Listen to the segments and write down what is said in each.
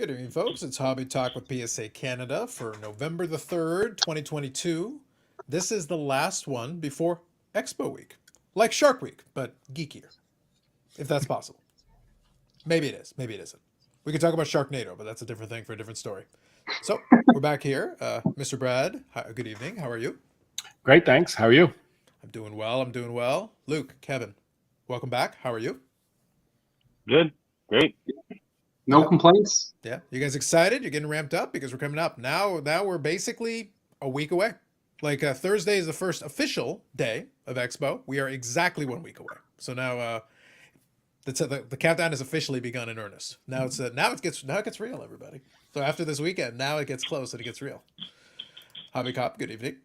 Good evening, folks. It's Hobby Talk with PSA Canada for November the 3rd, 2022. This is the last one before Expo Week. Like Shark Week, but geekier, if that's possible. Maybe it is. Maybe it isn't. We could talk about Sharknado, but that's a different thing for a different story. So, we're back here. Mr. Brad, good evening. How are you? Great, thanks. How are you? I'm doing well. I'm doing well. Luke, Kevin, welcome back. How are you? Good. Great. No complaints. Yeah. You guys excited? You're getting ramped up because we're coming up. Now we're basically a week away. Like Thursday is the first official day of Expo. We are exactly 1 week away. So now the countdown has officially begun in earnest. Now it gets real, everybody. So after this weekend, now it gets close and it gets real. Hobby Cop, good evening.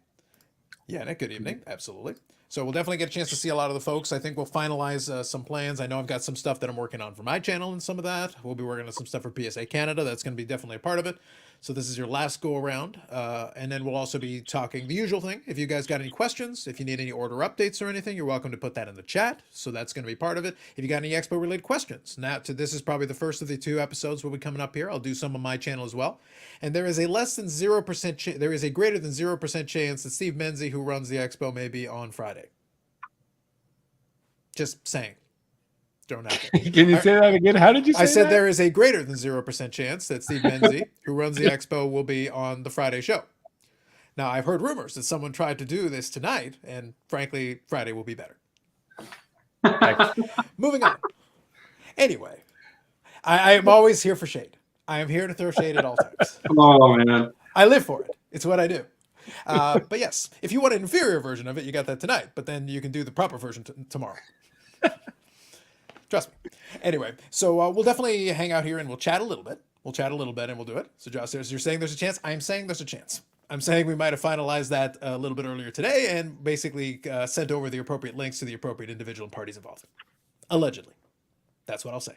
Yeah, Nick, good evening. Absolutely. So we'll definitely get a chance to see a lot of the folks. I think we'll finalize some plans. I know I've got some stuff that I'm working on for my channel and some of that. We'll be working on some stuff for PSA Canada. That's going to be definitely a part of it. So this is your last go around. And then we'll also be talking the usual thing. If you guys got any questions, if you need any order updates or anything, you're welcome to put that in the chat. So that's going to be part of it. If you got any Expo related questions, this is probably the first of the 2 episodes will be coming up here. I'll do some on my channel as well. And there is a less than 0% there is a greater than 0% chance that Steve Menzie, who runs the Expo, may be on Friday. Just saying. Don't have to. Can you say that again? How did you say that? I said there is a greater than 0% chance that Steve Menzie, who runs the Expo, will be on the Friday show. Now, I've heard rumors that someone tried to do this tonight, and frankly, Friday will be better. Moving on. Anyway, I am always here for shade. I am here to throw shade at all times. Oh, man. I live for it. It's what I do. But yes, if you want an inferior version of it, you got that tonight. But then you can do the proper version tomorrow. Trust me. Anyway, so we'll definitely hang out here and we'll chat a little bit. And we'll do it. So Josh says, you're saying there's a chance? I'm saying there's a chance. I'm saying we might have finalized that a little bit earlier today and basically sent over the appropriate links to the appropriate individual and parties involved. Allegedly. That's what I'll say.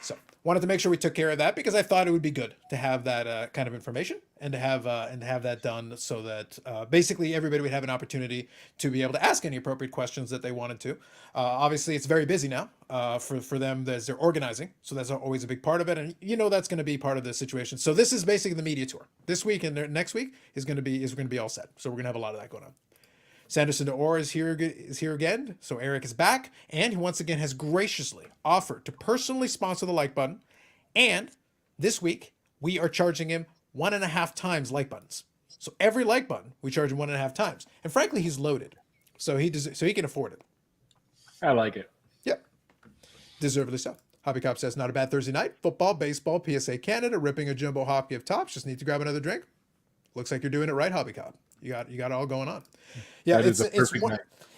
So wanted to make sure we took care of that because I thought it would be good to have that kind of information and to have that done so that basically everybody would have an opportunity to be able to ask any appropriate questions that they wanted to. Obviously, it's very busy now for them as they're organizing, so that's always a big part of it, and that's going to be part of the situation. So this is basically the media tour. This week and next week is going to be all set. So we're going to have a lot of that going on. Sanderson DeOr is here again, so Eric is back, and he once again has graciously offered to personally sponsor the like button, and this week we are charging him 1.5 times like buttons. So every like button we charge him 1.5 times, and frankly he's loaded, so he can afford it. I like it. Yep, deservedly so. Hobby Cop says not a bad Thursday night. Football, baseball, PSA Canada, ripping a jumbo hockey of tops. Just need to grab another drink. Looks like you're doing it right, Hobby Cop. You got it all going on. Yeah, it is the best.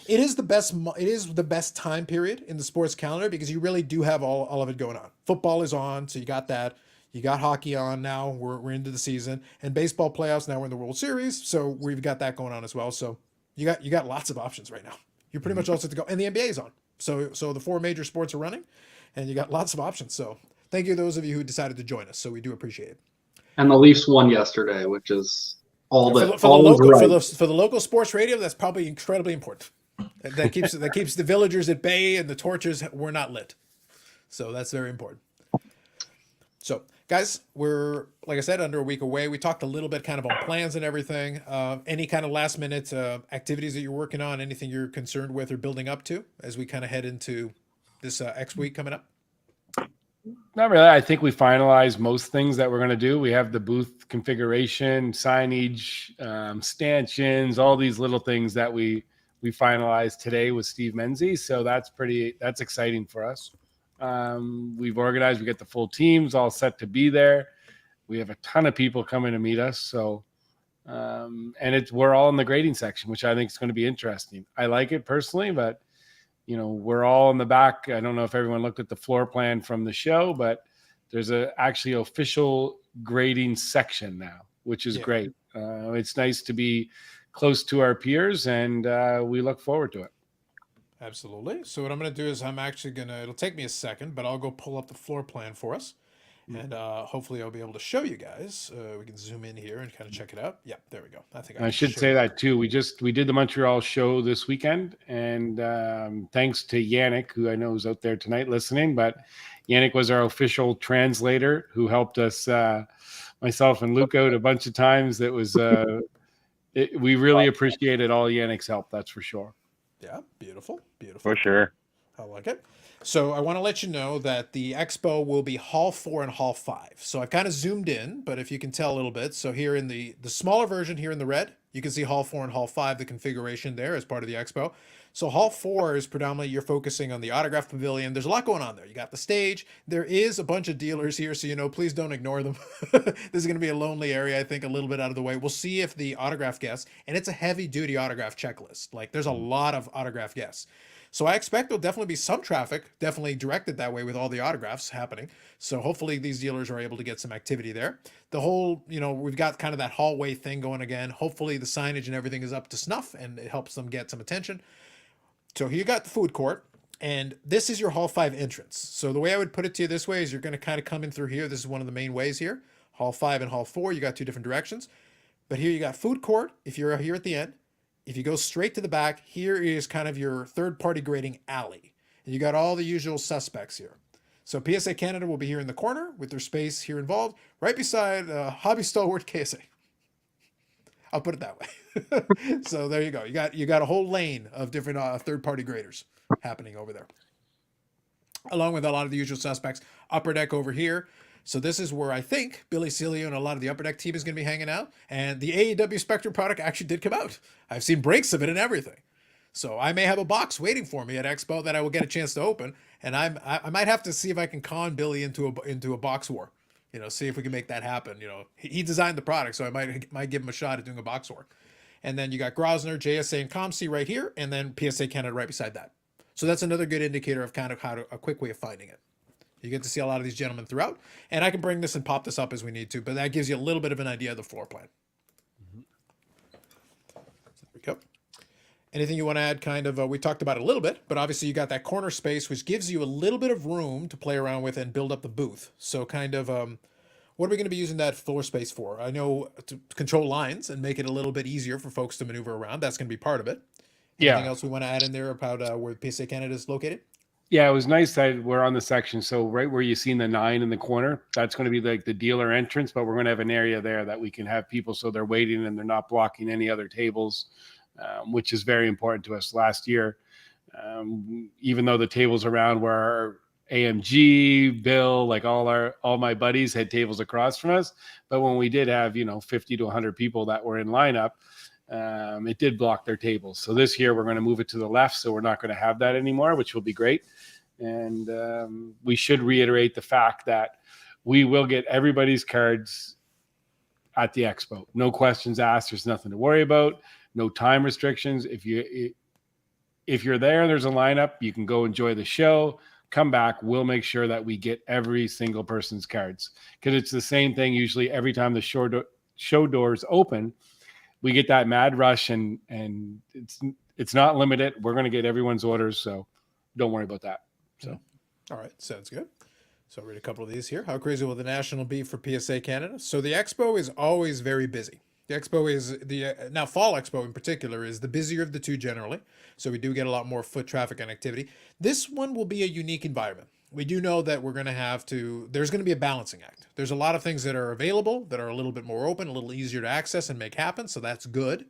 It is the best time period in the sports calendar because you really do have all of it going on. Football is on, so you got that. You got hockey on now. We're into the season, and baseball playoffs. Now we're in the World Series, so we've got that going on as well. So you got lots of options right now. You're pretty much all set to go, and the NBA is on. So the 4 major sports are running, and you got lots of options. So thank you to those of you who decided to join us. So we do appreciate it. And the Leafs won yesterday, which is for the local sports radio. That's probably incredibly important. That keeps the villagers at bay and the torches were not lit. So that's very important. So guys, we're, like I said, under a week away. We talked a little bit kind of on plans and everything. Any kind of last minute activities that you're working on, anything you're concerned with or building up to as we kind of head into this X week coming up? Not really. I think we finalized most things that we're going to do. We have the booth configuration, signage, stanchions, all these little things that we finalized today with Steve Menzie. So that's exciting for us. We've organized, we get the full teams all set to be there. We have a ton of people coming to meet us. So, and we're all in the grading section, which I think is going to be interesting. I like it personally, but we're all in the back. I don't know if everyone looked at the floor plan from the show, but there's actually official grading section now, which is great. It's nice to be close to our peers, and we look forward to it. Absolutely. So what I'm going to do is it'll take me a second, but I'll go pull up the floor plan for us. And hopefully I'll be able to show you guys. We can zoom in here and kind of check it out. Yeah, there we go. I think I can should show say you. that too. We did the Montreal show this weekend, and thanks to Yannick, who I know is out there tonight listening. But Yannick was our official translator who helped us, myself and Luke, out a bunch of times. It was we really appreciated all Yannick's help. That's for sure. Yeah, beautiful, beautiful. For sure. I like it. So I want to let you know that the Expo will be Hall 4 and Hall 5. So I've kind of zoomed in, but if you can tell a little bit. So here in the smaller version here in the red, you can see Hall 4 and Hall 5, the configuration there as part of the Expo. So Hall 4 is predominantly you're focusing on the autograph pavilion. There's a lot going on there. You got the stage. There is a bunch of dealers here, so please don't ignore them. This is going to be a lonely area, I think, a little bit out of the way. We'll see if the autograph guests, and it's a heavy-duty autograph checklist. Like there's a lot of autograph guests. So I expect there'll definitely be some traffic, definitely directed that way with all the autographs happening. So hopefully these dealers are able to get some activity there. The whole, we've got kind of that hallway thing going again. Hopefully the signage and everything is up to snuff and it helps them get some attention. So here you got the food court, and this is your Hall 5 entrance. So the way I would put it to you this way is you're going to kind of come in through here. This is one of the main ways here. Hall 5 and Hall 4, you got two different directions. But here you got food court if you're here at the end. If you go straight to the back, here is kind of your third-party grading alley. And you got all the usual suspects here. So PSA Canada will be here in the corner with their space here involved, right beside Hobby Stalwart KSA. I'll put it that way. So there you go. You got a whole lane of different third-party graders happening over there, along with a lot of the usual suspects. Upper deck over here. So this is where I think Billy Cilio and a lot of the Upper Deck team is going to be hanging out. And the AEW Spectre product actually did come out. I've seen breaks of it and everything. So I may have a box waiting for me at Expo that I will get a chance to open. And I might have to see if I can con Billy into a box war. See if we can make that happen. He designed the product, so I might give him a shot at doing a box war. And then you got Grosvenor, JSA, and ComC right here, and then PSA Canada right beside that. So that's another good indicator of kind of a quick way of finding it. You get to see a lot of these gentlemen throughout, and I can bring this and pop this up as we need to, but that gives you a little bit of an idea of the floor plan. So there we go. Anything you want to add? Kind of, we talked about it a little bit, but obviously you got that corner space, which gives you a little bit of room to play around with and build up the booth. So kind of, what are we going to be using that floor space for? I know to control lines and make it a little bit easier for folks to maneuver around. That's going to be part of it. Anything else we want to add in there about where PSA Canada is located? Yeah, it was nice that we're on the section. So right where you seen the 9 in the corner, that's going to be like the dealer entrance, but we're going to have an area there that we can have people so they're waiting and they're not blocking any other tables, which is very important to us. Last year, even though the tables around were AMG, Bill, like all my buddies had tables across from us, but when we did have 50 to 100 people that were in lineup, it did block their tables. So this year we're going to move it to the left, so we're not going to have that anymore, which will be great. And we should reiterate the fact that we will get everybody's cards at the Expo. No questions asked. There's nothing to worry about. No time restrictions. If you're there, there's a lineup. You can go enjoy the show. Come back. We'll make sure that we get every single person's cards, because it's the same thing usually every time the show doors open. We get that mad rush, and it's not limited. We're going to get everyone's orders, so don't worry about that. So, all right, sounds good. So I'll read a couple of these here. How crazy will the national be for PSA Canada? So the Expo is always very busy. The Expo is now Fall Expo in particular is the busier of the two generally. So we do get a lot more foot traffic and activity. This one will be a unique environment. We do know that there's going to be a balancing act. There's a lot of things that are available that are a little bit more open, a little easier to access and make happen. So that's good.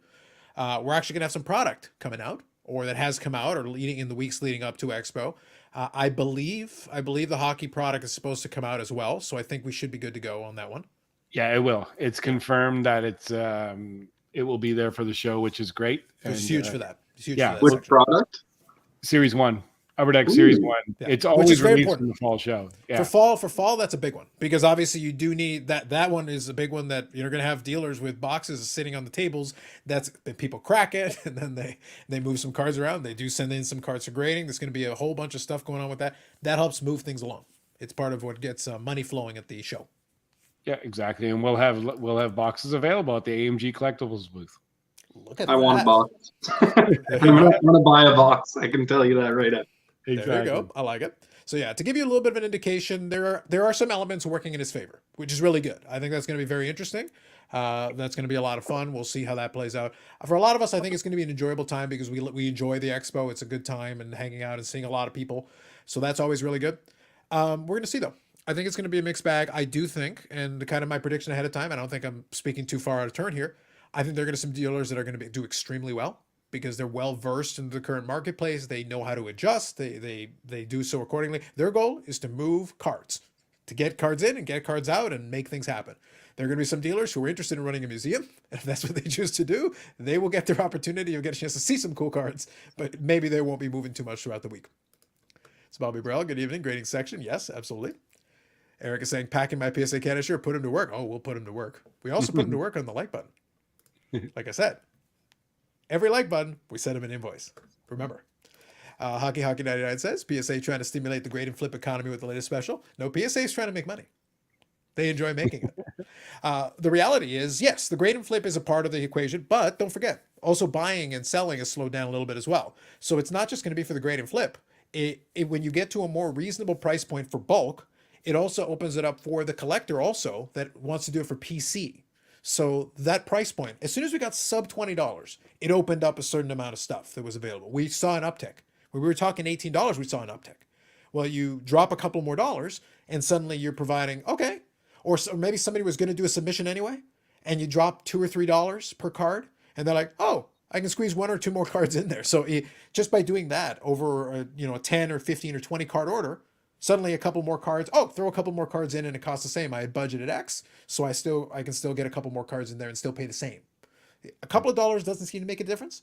We're actually going to have some product coming out, or that has come out, or leading in the weeks leading up to Expo. I believe the hockey product is supposed to come out as well. So I think we should be good to go on that one. Yeah, it will. It's confirmed that it will be there for the show, which is great. It's huge for that. It's huge. Yeah. For that Which product? Series 1. Upper Deck Series 1. Yeah. It's always very released important in the fall show. Yeah. For fall, that's a big one, because obviously you do need that one is a big one that you're going to have dealers with boxes sitting on the tables. Then people crack it, and then they move some cards around. They do send in some cards for grading. There's going to be a whole bunch of stuff going on with that. That helps move things along. It's part of what gets money flowing at the show. Yeah, exactly. And we'll have boxes available at the AMG Collectibles booth. Look at I want a that. box. I don't want to buy a box. I can tell you that right now. There you go. I like it. So yeah, to give you a little bit of an indication, there are some elements working in his favor, which is really good. I think that's going to be very interesting. That's going to be a lot of fun. We'll see how that plays out. For a lot of us, I think it's going to be an enjoyable time because we enjoy the expo. It's a good time and hanging out and seeing a lot of people. So that's always really good. We're going to see though. I think it's going to be a mixed bag. I do think, and kind of my prediction ahead of time, I don't think I'm speaking too far out of turn here. I think there are going to be some dealers that are going to do extremely well because they're well versed in the current marketplace. They know how to adjust. They do so accordingly. Their goal is to move cards, to get cards in and get cards out and make things happen. There are going to be some dealers who are interested in running a museum, and if that's what they choose to do, they will get their opportunity of get a chance to see some cool cards, but maybe they won't be moving too much throughout the week. It's Bobby Burrell. Good evening. Grading section. Yes, absolutely. Eric is saying, packing my PSA Canada shirt, put him to work. Oh, we'll put him to work. We also put him to work on the like button. Like I said, every like button, we send him an invoice. Remember. Hockey 99 says, PSA trying to stimulate the grade and flip economy with the latest special. No, PSA is trying to make money. They enjoy making it. The reality is, yes, the grade and flip is a part of the equation, but don't forget, also buying and selling has slowed down a little bit as well. So it's not just going to be for the grade and flip. When you get to a more reasonable price point for bulk, it also opens it up for the collector also that wants to do it for PC. So that price point, as soon as we got sub $20, it opened up a certain amount of stuff that was available. We saw an uptick. When we were talking $18, we saw an uptick. Well, you drop a couple more dollars and suddenly you're providing, okay. Or maybe somebody was going to do a submission anyway, and you drop $2 or $3 per card, and they're like, oh, I can squeeze 1 or 2 more cards in there. So just by doing that over a 10 or 15 or 20 card order, suddenly a couple more cards. Oh, throw a couple more cards in and it costs the same. I had budgeted X, so I can still get a couple more cards in there and still pay the same. A couple of dollars doesn't seem to make a difference.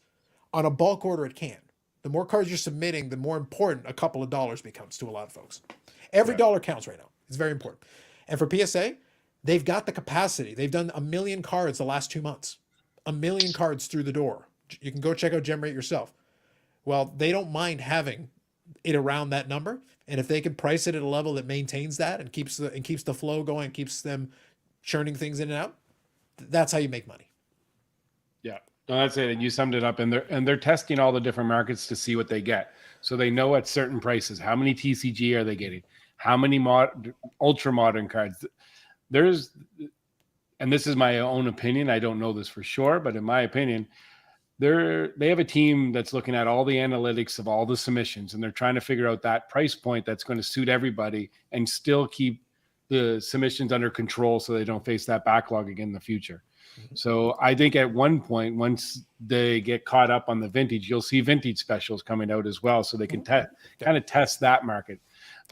On a bulk order, it can. The more cards you're submitting, the more important a couple of dollars becomes to a lot of folks. Every dollar counts right now. It's very important. And for PSA, they've got the capacity. They've done 1 million cards the last 2 months. 1 million cards through the door. You can go check out GemRate yourself. Well, they don't mind having it around that number. And if they can price it at a level that maintains that and keeps the flow going, keeps them churning things in and out, that's how you make money. Yeah, no, that's it. And you summed it up. And they're testing all the different markets to see what they get. So they know at certain prices, how many TCG are they getting? How many ultra modern cards? And this is my own opinion. I don't know this for sure, but in my opinion, they have a team that's looking at all the analytics of all the submissions, and they're trying to figure out that price point that's going to suit everybody and still keep the submissions under control so they don't face that backlog again in the future. Mm-hmm. So I think at one point, once they get caught up on the vintage, you'll see vintage specials coming out as well, so they can kind of test that market.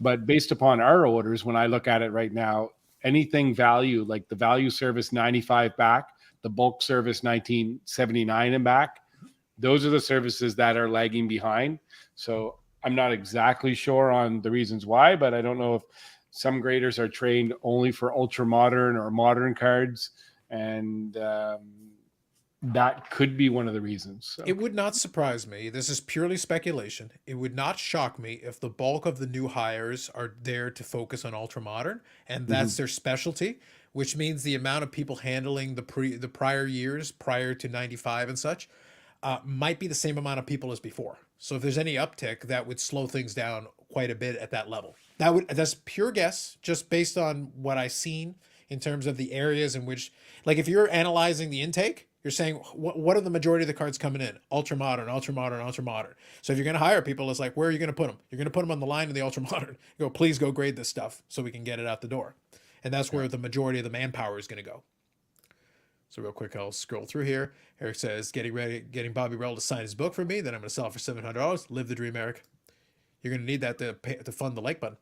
But based upon our orders, when I look at it right now, anything value, like the value service 95 back, the bulk service 1979 and back, those are the services that are lagging behind. So I'm not exactly sure on the reasons why, but I don't know if some graders are trained only for ultra modern or modern cards, and that could be one of the reasons. So. It would not surprise me. This is purely speculation. It would not shock me if the bulk of the new hires are there to focus on ultra modern, and that's their specialty, which means the amount of people handling the prior years prior to 95 and such might be the same amount of people as before. So if there's any uptick, that would slow things down quite a bit at that level. That's pure guess, just based on what I've seen in terms of the areas in which, like if you're analyzing the intake, you're saying, what are the majority of the cards coming in? Ultra modern, ultra modern, ultra modern. So if you're going to hire people, it's like, where are you going to put them? You're going to put them on the line of the ultra modern. You go, please go grade this stuff so we can get it out the door. And that's where the majority of the manpower is going to go. So real quick, I'll scroll through here. Eric says, getting Bobby Burrell to sign his book for me. Then I'm going to sell it for $700. Live the dream, Eric. You're going to need that to fund the like button.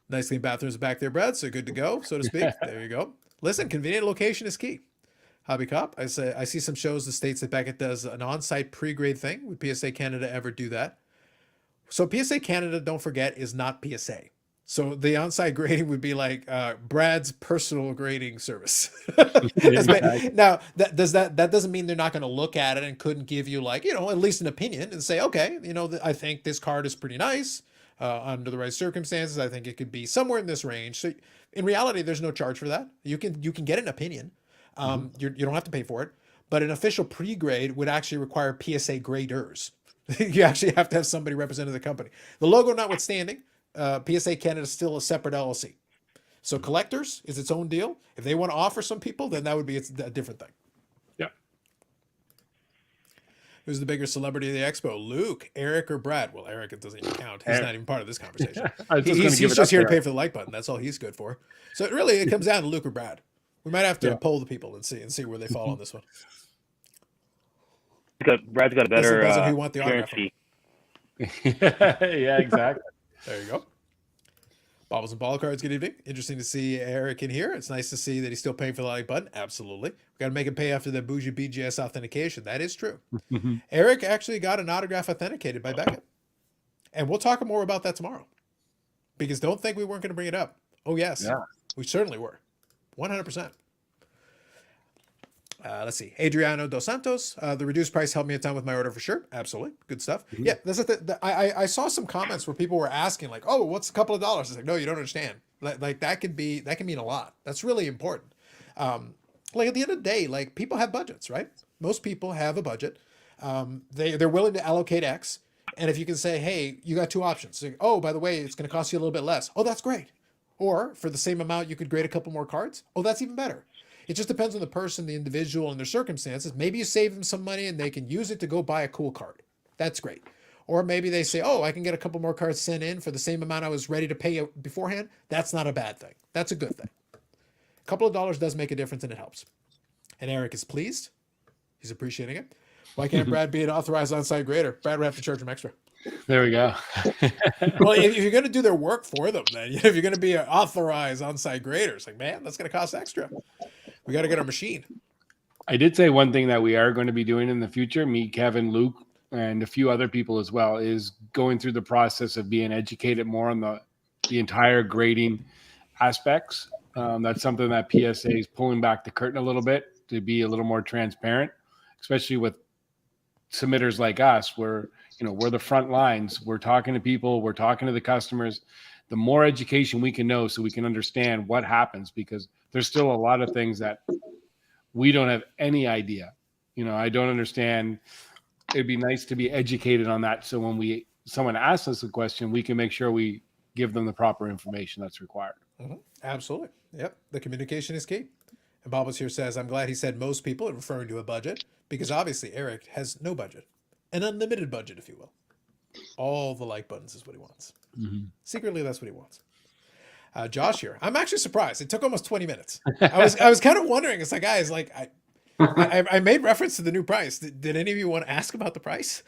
Nice clean bathrooms back there, Brad. So good to go, so to speak. There you go. Listen, convenient location is key. Hobby Cop, I see some shows that states that Beckett does an on-site pre-grade thing. Would PSA Canada ever do that? So PSA Canada, don't forget, is not PSA. So the on-site grading would be like Brad's personal grading service. Now, that doesn't mean they're not going to look at it and couldn't give you at least an opinion and say, okay, I think this card is pretty nice under the right circumstances. I think it could be somewhere in this range. So in reality, there's no charge for that. You can get an opinion. You don't have to pay for it, but an official pre-grade would actually require PSA graders. You actually have to have somebody representing the company. The logo notwithstanding, PSA Canada is still a separate LLC. So collectors is its own deal. If they want to offer some people, then that would be a different thing. Yeah. Who's the bigger celebrity of the expo? Luke, Eric, or Brad? Well, Eric, it doesn't even count. He's Eric. not even part of this conversation. I was just gonna He's give it just up here to there. pay for the like button. That's all he's good for. So it comes down to Luke or Brad. We might have to Yeah. poll the people and see where they fall on this one. Brad's got a Listen, better doesn't who want the appearance autograph? fee. Yeah, exactly. There you go. Bobbles and ball cards, good evening. Interesting to see Eric in here. It's nice to see that he's still paying for the like button. Absolutely. We got to make him pay after the bougie BGS authentication. That is true. Eric actually got an autograph authenticated by Beckett. And we'll talk more about that tomorrow. Because don't think we weren't going to bring it up. Oh, yes. Yeah. We certainly were. 100%. Let's see. Adriano Dos Santos. The reduced price helped me a ton with my order for sure. Absolutely. Good stuff. Yeah. That's I saw some comments where people were asking like, oh, what's a couple of dollars? It's like, no, you don't understand. Like that can mean a lot. That's really important. Like at the end of the day, like people have budgets, right? Most people have a budget. They're willing to allocate X. And if you can say, hey, you got two options. Like, oh, by the way, it's going to cost you a little bit less. Oh, that's great. Or for the same amount, you could grade a couple more cards. Oh, that's even better. It just depends on the person, the individual, and their circumstances. Maybe you save them some money and they can use it to go buy a cool card. That's great. Or maybe they say, oh, I can get a couple more cards sent in for the same amount I was ready to pay beforehand. That's not a bad thing. That's a good thing. A couple of dollars does make a difference and it helps. And Eric is pleased. He's appreciating it. Why can't Brad be an authorized on-site grader? Brad would have to charge him extra. There we go. Well, if you're going to do their work for them, then if you're going to be an authorized on-site grader, it's like, man, that's going to cost extra. We got to get our machine. I did say one thing that we are going to be doing in the future, me, Kevin, Luke, and a few other people as well, is going through the process of being educated more on the entire grading aspects. That's something that PSA is pulling back the curtain a little bit to be a little more transparent, especially with submitters like us, where we're the front lines. We're talking to people, we're talking to the customers. The more education we can know so we can understand what happens, because there's still a lot of things that we don't have any idea. I don't understand. It'd be nice to be educated on that. So when someone asks us a question, we can make sure we give them the proper information that's required. Mm-hmm. Absolutely. Yep. The communication is key. And Bobbles here says, I'm glad he said most people, referring to a budget, because obviously Eric has no budget, an unlimited budget, if you will. All the like buttons is what he wants. Mm-hmm. Secretly, that's what he wants. Josh here. I'm actually surprised. It took almost 20 minutes. I was kind of wondering. It's like, guys, like I made reference to the new price. Did any of you want to ask about the price?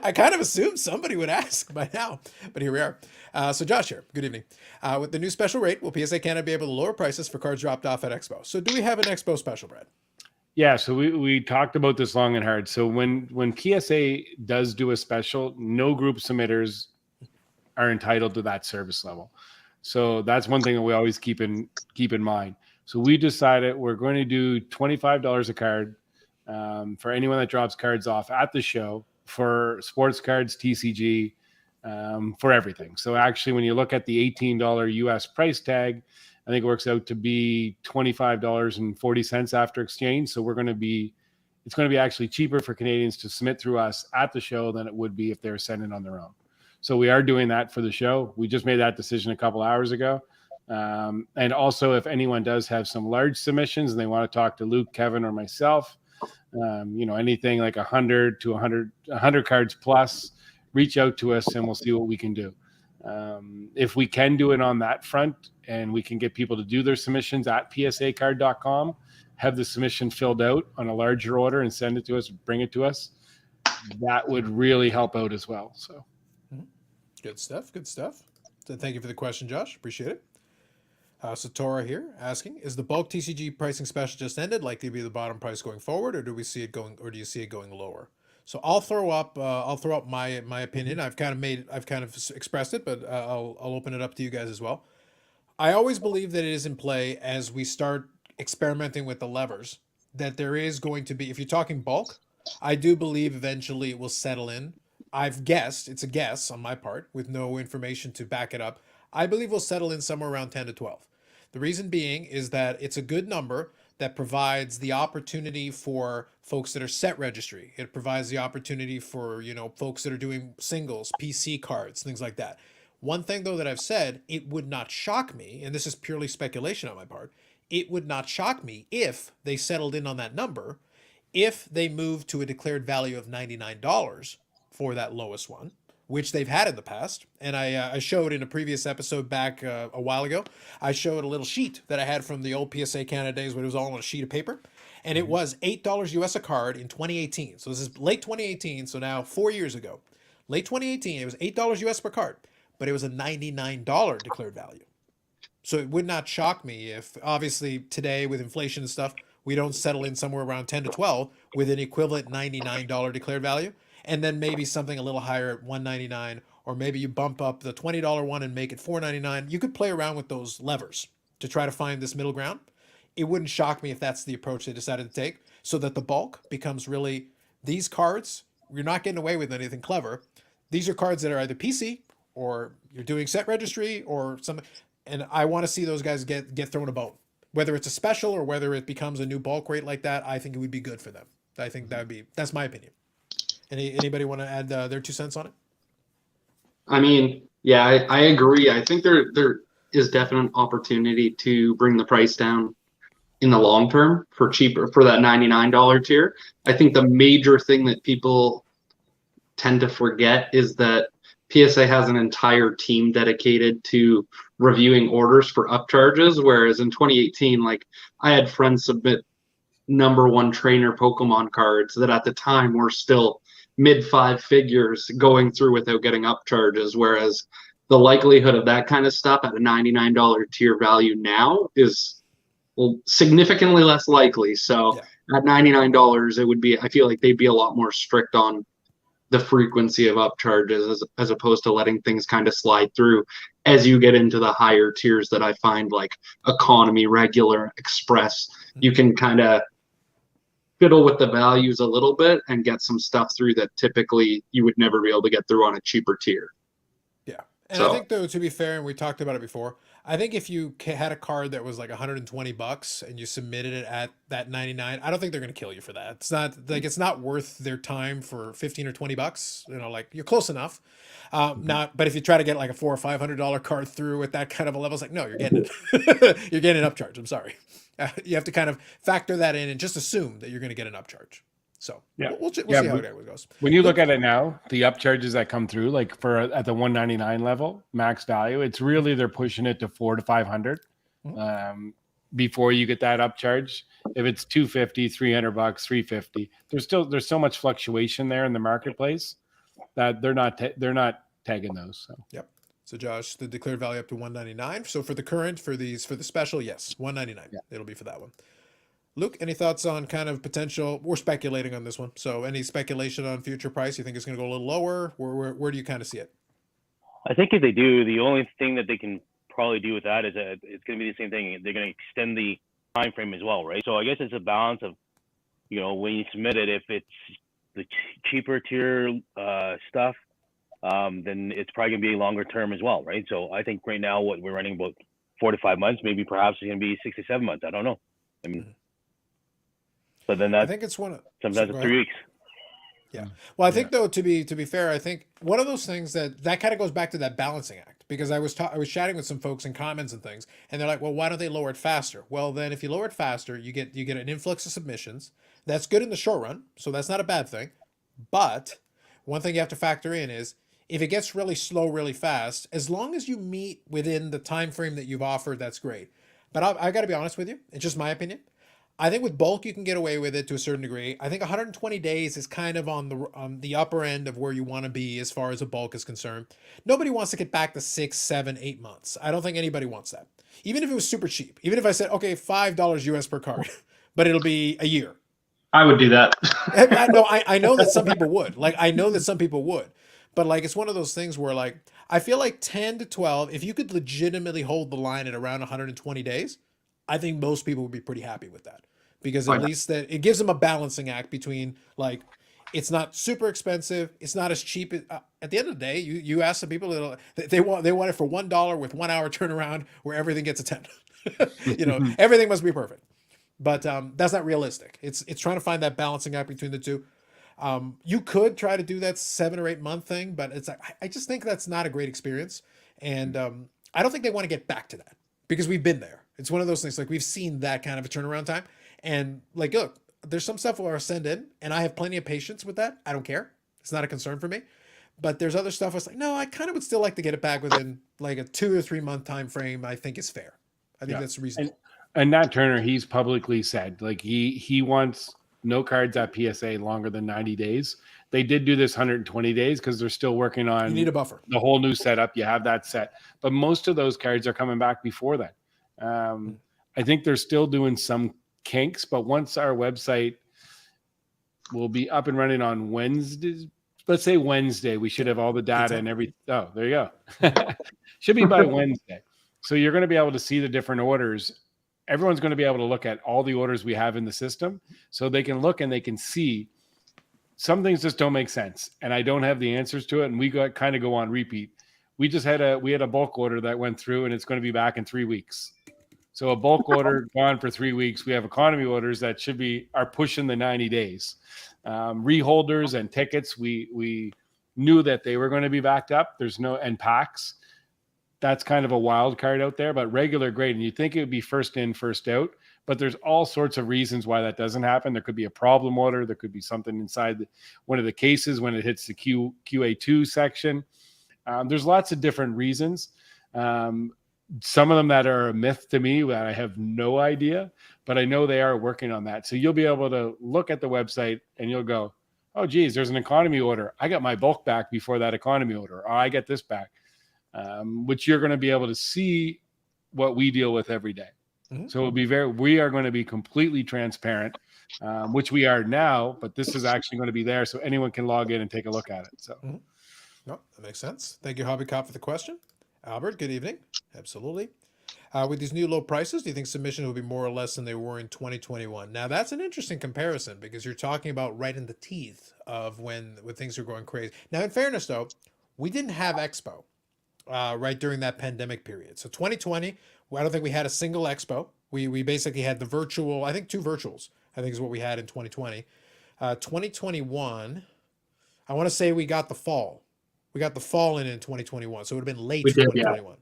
I kind of assumed somebody would ask by now, but here we are. So Josh here. Good evening. With the new special rate, will PSA Canada be able to lower prices for cards dropped off at Expo? So do we have an Expo special, Brad? Yeah, so we talked about this long and hard. So when PSA does do a special, no group submitters are entitled to that service level. So that's one thing that we always keep in mind. So we decided we're going to do $25 a card for anyone that drops cards off at the show, for sports cards, TCG, for everything. So actually, when you look at the $18 US price tag, I think it works out to be $25.40 after exchange. So it's going to be actually cheaper for Canadians to submit through us at the show than it would be if they were sending on their own. So we are doing that for the show. We just made that decision a couple hours ago. And also, if anyone does have some large submissions and they want to talk to Luke, Kevin, or myself, anything like 100 to 100 cards plus, reach out to us and we'll see what we can do. If we can do it on that front and we can get people to do their submissions at psacard.com, have the submission filled out on a larger order and send it to us, bring it to us, that would really help out as well. So good stuff. Good stuff. So thank you for the question, Josh. Appreciate it. Satora here asking, is the bulk TCG pricing special just ended, likely to be the bottom price going forward, or do you see it going lower? So I'll throw up my opinion. I've kind of expressed it, but I'll open it up to you guys as well. I always believe that it is in play as we start experimenting with the levers, that there is going to be, if you're talking bulk, I do believe eventually it will settle in. I've guessed, it's a guess on my part with no information to back it up. I believe we'll settle in somewhere around 10 to 12. The reason being is that it's a good number that provides the opportunity for folks that are set registry. It provides the opportunity for, folks that are doing singles, PC cards, things like that. One thing though that I've said, it would not shock me, and this is purely speculation on my part, it would not shock me if they settled in on that number, if they moved to a declared value of $99 for that lowest one, which they've had in the past. And I showed in a previous episode back a while ago, I showed a little sheet that I had from the old PSA Canada days when it was all on a sheet of paper. And it was $8 US a card in 2018. So this is late 2018, so now 4 years ago. Late 2018, it was $8 US per card, but it was a $99 declared value. So it would not shock me if, obviously, today with inflation and stuff, we don't settle in somewhere around 10 to 12 with an equivalent $99 declared value, and then maybe something a little higher at $199, or maybe you bump up the $20 one and make it $499. You could play around with those levers to try to find this middle ground. It wouldn't shock me if that's the approach they decided to take, so that the bulk becomes really these cards. You're not getting away with anything clever. These are cards that are either PC or you're doing set registry or something. And I want to see those guys get thrown a bone, whether it's a special or whether it becomes a new bulk rate like that. I think it would be good for them. I think that's my opinion. Anybody want to add their 2 cents on it? I mean, yeah, I agree. I think there is definite opportunity to bring the price down in the long term for cheaper, for that $99 tier. I think the major thing that people tend to forget is that PSA has an entire team dedicated to reviewing orders for upcharges, whereas in 2018, like, I had friends submit #1 trainer Pokemon cards that at the time were still mid 5 figures going through without getting upcharges, whereas the likelihood of that kind of stuff at a $99 tier value now is, well, significantly less likely. So at $99, it would be, I feel like they'd be a lot more strict on the frequency of upcharges as opposed to letting things kind of slide through as you get into the higher tiers that I find, like economy, regular, express. You can kind of fiddle with the values a little bit and get some stuff through that typically you would never be able to get through on a cheaper tier. Yeah. And I think, though, to be fair, and we talked about it before, I think if you had a card that was like $120 and you submitted it at that 99, I don't think they're going to kill you for that. It's not like, it's not worth their time for 15 or $20. You know, like, you're close enough. But if you try to get like a $400 or $500 card through at that kind of a level, it's like, no, you're getting it. You're getting an upcharge. I'm sorry. You have to kind of factor that in and just assume that you're going to get an upcharge. So we'll see how it goes. When you look at it now, the upcharges that come through, like for at the 199 level max value, it's really, they're pushing it to 400 to 500 before you get that upcharge. If it's 250, $300, 350, there's so much fluctuation there in the marketplace that they're not tagging those. So yep. So Josh, the declared value up to 199. So for the special, yes, 199. Yeah. It'll be for that one. Luke, any thoughts on kind of potential? We're speculating on this one. So any speculation on future price? You think it's going to go a little lower? Where do you kind of see it? I think if they do, the only thing that they can probably do with that is that it's going to be the same thing. They're going to extend the time frame as well, right? So I guess it's a balance of, you know, when you submit it, if it's the cheaper tier stuff, then it's probably going to be longer term as well, right? So I think right now what we're running about 4 to 5 months, maybe perhaps it's going to be 6 to 7 months. I don't know. I mean, but then I think it's sometimes 3 weeks. Yeah. Well, I think though, to be fair, I think one of those things that kind of goes back to that balancing act, because I was chatting with some folks in comments and things, and they're like, well, why don't they lower it faster? Well, then if you lower it faster, you get an influx of submissions. That's good in the short run, so that's not a bad thing. But one thing you have to factor in is if it gets really slow, really fast, as long as you meet within the time frame that you've offered, that's great. But I got to be honest with you, it's just my opinion. I think with bulk, you can get away with it to a certain degree. I think 120 days is kind of on the upper end of where you want to be as far as a bulk is concerned. Nobody wants to get back to 6, 7, 8 months. I don't think anybody wants that. Even if it was super cheap. Even if I said, okay, $5 US per card, but it'll be a year. I would do that. I know that some people would. But like, it's one of those things where, like, I feel like 10 to 12, if you could legitimately hold the line at around 120 days, I think most people would be pretty happy with that, because at least that it gives them a balancing act between, like, it's not super expensive, it's not as cheap. At the end of the day, you ask some people that they want it for $1 with 1 hour turnaround where everything gets a 10. You know, everything must be perfect, but that's not realistic. It's trying to find that balancing act between the two. You could try to do that 7 or 8 month thing, but it's like, I just think that's not a great experience. And I don't think they want to get back to that because we've been there. It's one of those things, like we've seen that kind of a turnaround time. And like, look, there's some stuff where I'll send in and I have plenty of patience with that. I don't care. It's not a concern for me. But there's other stuff I was like, no, I kind of would still like to get it back within like a 2 or 3 month time frame. I think is fair. I think that's reasonable. And Nat Turner, he's publicly said like he wants no cards at PSA longer than 90 days. They did do this 120 days because they're still working on You need a buffer. the whole new setup. You have that set, but most of those cards are coming back before that. I think they're still doing some kinks, but once our website will be up and running on Wednesdays, let's say Wednesday, we should have all the data and everything. Oh, there you go. Should be by Wednesday. So you're going to be able to see the different orders. Everyone's going to be able to look at all the orders we have in the system so they can look and they can see some things just don't make sense. And I don't have the answers to it. And we kind of go on repeat. We had a bulk order that went through and it's going to be back in 3 weeks. So a bulk order gone for 3 weeks. We have economy orders that are pushing the 90 days. Reholders and tickets, we knew that they were going to be backed up. And packs. That's kind of a wild card out there, but regular grade. And you think it would be first in, first out, but there's all sorts of reasons why that doesn't happen. There could be a problem order. There could be something inside one of the cases when it hits the QA2 section. There's lots of different reasons. Some of them that are a myth to me that I have no idea, but I know they are working on that. So you'll be able to look at the website and you'll go, oh, geez, there's an economy order. I got my bulk back before that economy order. Or I get this back, which you're going to be able to see what we deal with every day. Mm-hmm. So we are going to be completely transparent, which we are now, but this is actually going to be there so anyone can log in and take a look at it. So, mm-hmm. No, that makes sense. Thank you, Hobby Cop, for the question. Albert, good evening. Absolutely. With these new low prices, do you think submissions will be more or less than they were in 2021? Now, that's an interesting comparison because you're talking about right in the teeth of when things are going crazy. Now, in fairness, though, we didn't have Expo right during that pandemic period. So 2020, I don't think we had a single Expo. We basically had the virtual, I think 2 virtuals, I think is what we had in 2020. 2021, I want to say we got the fall. We got the fall in 2021, so it would have been late 2021. Yeah.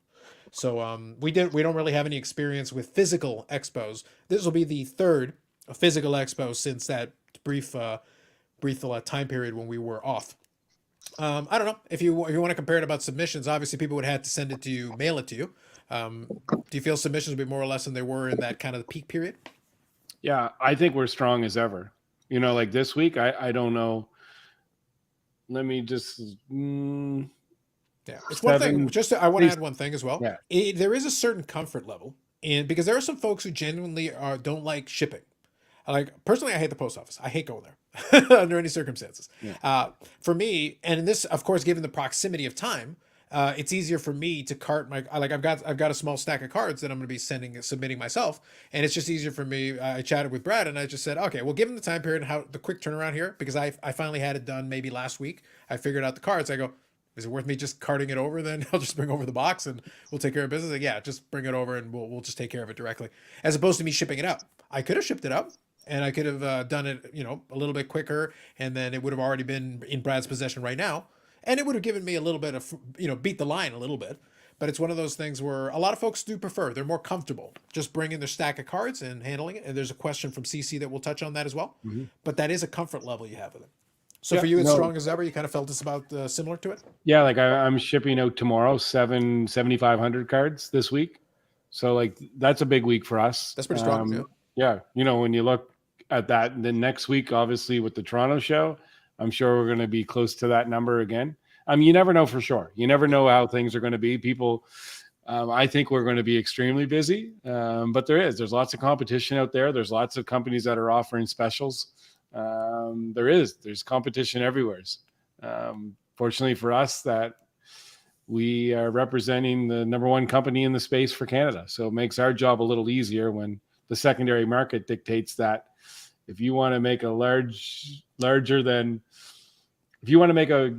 So we don't really have any experience with physical expos. This will be the 3rd physical expo since that brief time period when we were off. I don't know if you want to compare it about submissions. Obviously, people would have to send it to you, mail it to you. Do you feel submissions will be more or less than they were in that kind of peak period? Yeah, I think we're strong as ever. You know, like this week, I don't know. Let me just. Yeah, it's 1 thing. I want to add 1 thing as well. Yeah. There is a certain comfort level, because there are some folks who genuinely don't like shipping. Personally, I hate the post office. I hate going there under any circumstances. Yeah. For me, and this, of course, given the proximity of time, it's easier for me to cart I've got a small stack of cards that I'm going to be submitting myself, and it's just easier for me. I chatted with Brad and I just said, okay, well, given the time period and how the quick turnaround here, because I finally had it done maybe last week. I figured out the cards. I go, is it worth me just carting it over? Then I'll just bring over the box and we'll take care of business. Like, yeah, just bring it over and we'll just take care of it directly, as opposed to me shipping it out. I could have shipped it out. And I could have done it, a little bit quicker, and then it would have already been in Brad's possession right now. And it would have given me a little bit of, beat the line a little bit. But it's one of those things where a lot of folks do prefer. They're more comfortable just bringing their stack of cards and handling it. And there's a question from CC that we'll touch on that as well. Mm-hmm. But that is a comfort level you have with it. So for you, it's strong as ever. You kind of felt it's about similar to it? Yeah, like I'm shipping out tomorrow 7,500 cards this week. So like that's a big week for us. That's pretty strong too. Yeah, when you look at that, and then next week, obviously with the Toronto show, I'm sure we're going to be close to that number again. You never know for sure. You never know how things are going to be. People, I think we're going to be extremely busy, but there's lots of competition out there. There's lots of companies that are offering specials. There's competition everywhere. Fortunately for us, that we are representing the number 1 company in the space for Canada. So it makes our job a little easier when the secondary market dictates that if you want to make a if you want to make a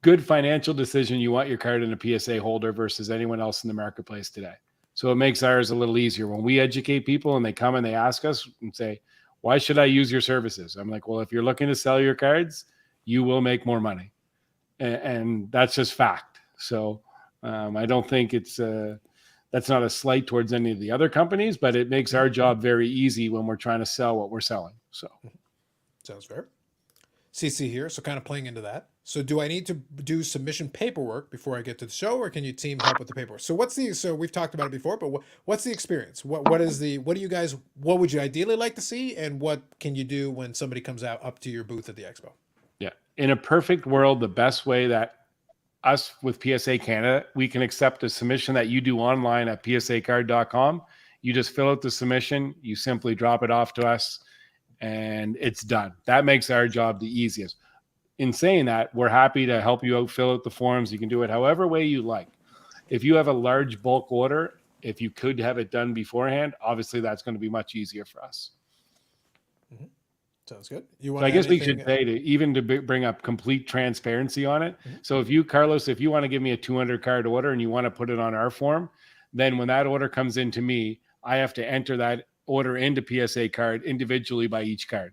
good financial decision, you want your card in a PSA holder versus anyone else in the marketplace today. So it makes ours a little easier when we educate people and they come and they ask us and say, why should I use your services? I'm like, well, if you're looking to sell your cards, you will make more money. And that's just fact. So I don't think that's not a slight towards any of the other companies, but it makes our job very easy when we're trying to sell what we're selling. So Sounds fair. CC here, so kind of playing into that. So do I need to do submission paperwork before I get to the show, or can your team help with the paperwork? So we've talked about it before, but what's the experience? What would you ideally like to see, and what can you do when somebody comes out up to your booth at the expo? yeah, in a perfect world, the best way that us with PSA Canada, we can accept a submission that you do online at psacard.com. You just fill out the submission, you simply drop it off to us, and it's done. That makes our job the easiest. In saying that, we're happy to help you out, fill out the forms. You can do it however way you like. If you have a large bulk order, if you could have it done beforehand, obviously that's going to be much easier for us. Mm-hmm. Sounds good. So I guess we should say to bring up complete transparency on it. Mm-hmm. So if you, Carlos, if you want to give me a 200 card order and you want to put it on our form, then when that order comes into me, I have to enter that order into PSA card individually by each card.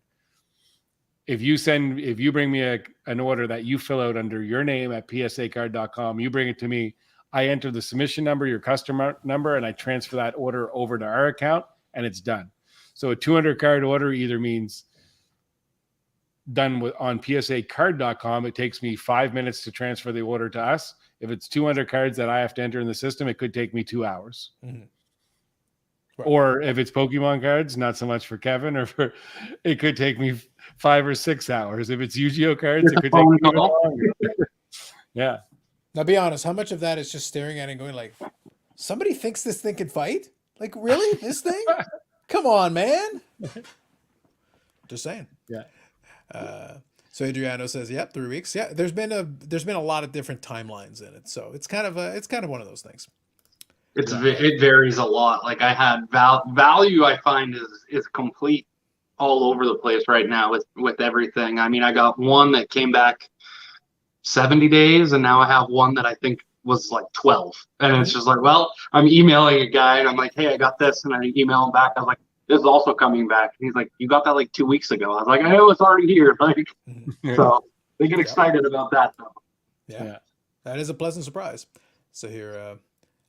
If you bring me an order that you fill out under your name at psacard.com, you bring it to me, I enter the submission number, your customer number, and I transfer that order over to our account, and it's done. So a 200 card order either means done on psacard.com, it takes me 5 minutes to transfer the order to us. If it's 200 cards that I have to enter in the system, it could take me 2 hours. Mm-hmm. Right. Or if it's Pokemon cards, not so much for Kevin, it could take me 5 or 6 hours. If it's Yu-Gi-Oh cards, it could take me even longer. Yeah. Now be honest, how much of that is just staring at it and going like, somebody thinks this thing can fight? Like, really? This thing? Come on, man. Just saying. Yeah. So Adriano says, "Yep, 3 weeks." Yeah, there's been a lot of different timelines in it, so it's kind of one of those things. It varies a lot. Like I had value, I find is complete all over the place right now with everything. I mean, I got one that came back 70 days, and now I have one that I think was like 12. And it's just like, well, I'm emailing a guy, and I'm like, hey, I got this, and I email him back. I was like, this is also coming back. And he's like, you got that like 2 weeks ago. I was like, I know it's already here. Like, so they get excited about that though. Yeah, that is a pleasant surprise. So here,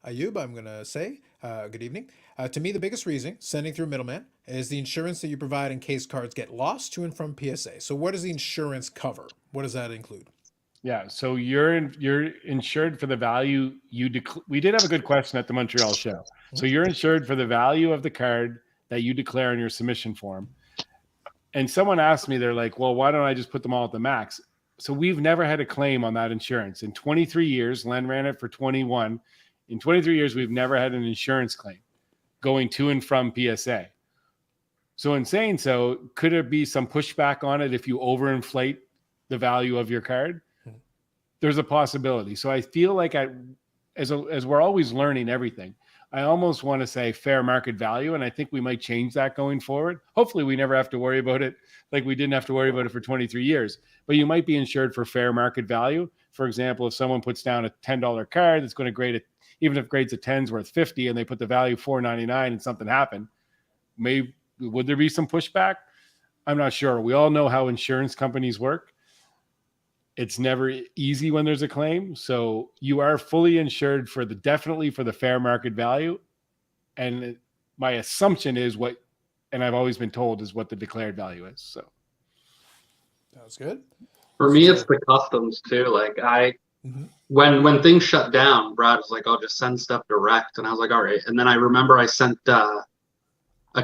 Ayub, I'm going to say, good evening. To me, the biggest reason sending through Middleman is the insurance that you provide in case cards get lost to and from PSA. So what does the insurance cover? What does that include? Yeah, so you're insured for the value we did have a good question at the Montreal show. So you're insured for the value of the card that you declare in your submission form. And someone asked me, they're like, well, why don't I just put them all at the max? So we've never had a claim on that insurance. In 23 years, Len ran it for 21. In 23 years, we've never had an insurance claim going to and from PSA. So in saying so, could there be some pushback on it if you overinflate the value of your card? There's a possibility. So I feel like as we're always learning everything, I almost want to say fair market value, and I think we might change that going forward. Hopefully we never have to worry about it like we didn't have to worry about it for 23 years. But you might be insured for fair market value. For example, if someone puts down a $10 card that's going to grade it, even if grades a 10's worth 50 and they put the value $4.99 and something happened, would there be some pushback? I'm not sure. We all know how insurance companies work. It's never easy when there's a claim. So you are fully insured definitely for the fair market value. And my assumption is and I've always been told is what the declared value is. So that's good. For me, it's the customs too. Like when things shut down, Brad was like, "I'll just send stuff direct," and I was like, "All right." And then I remember I sent a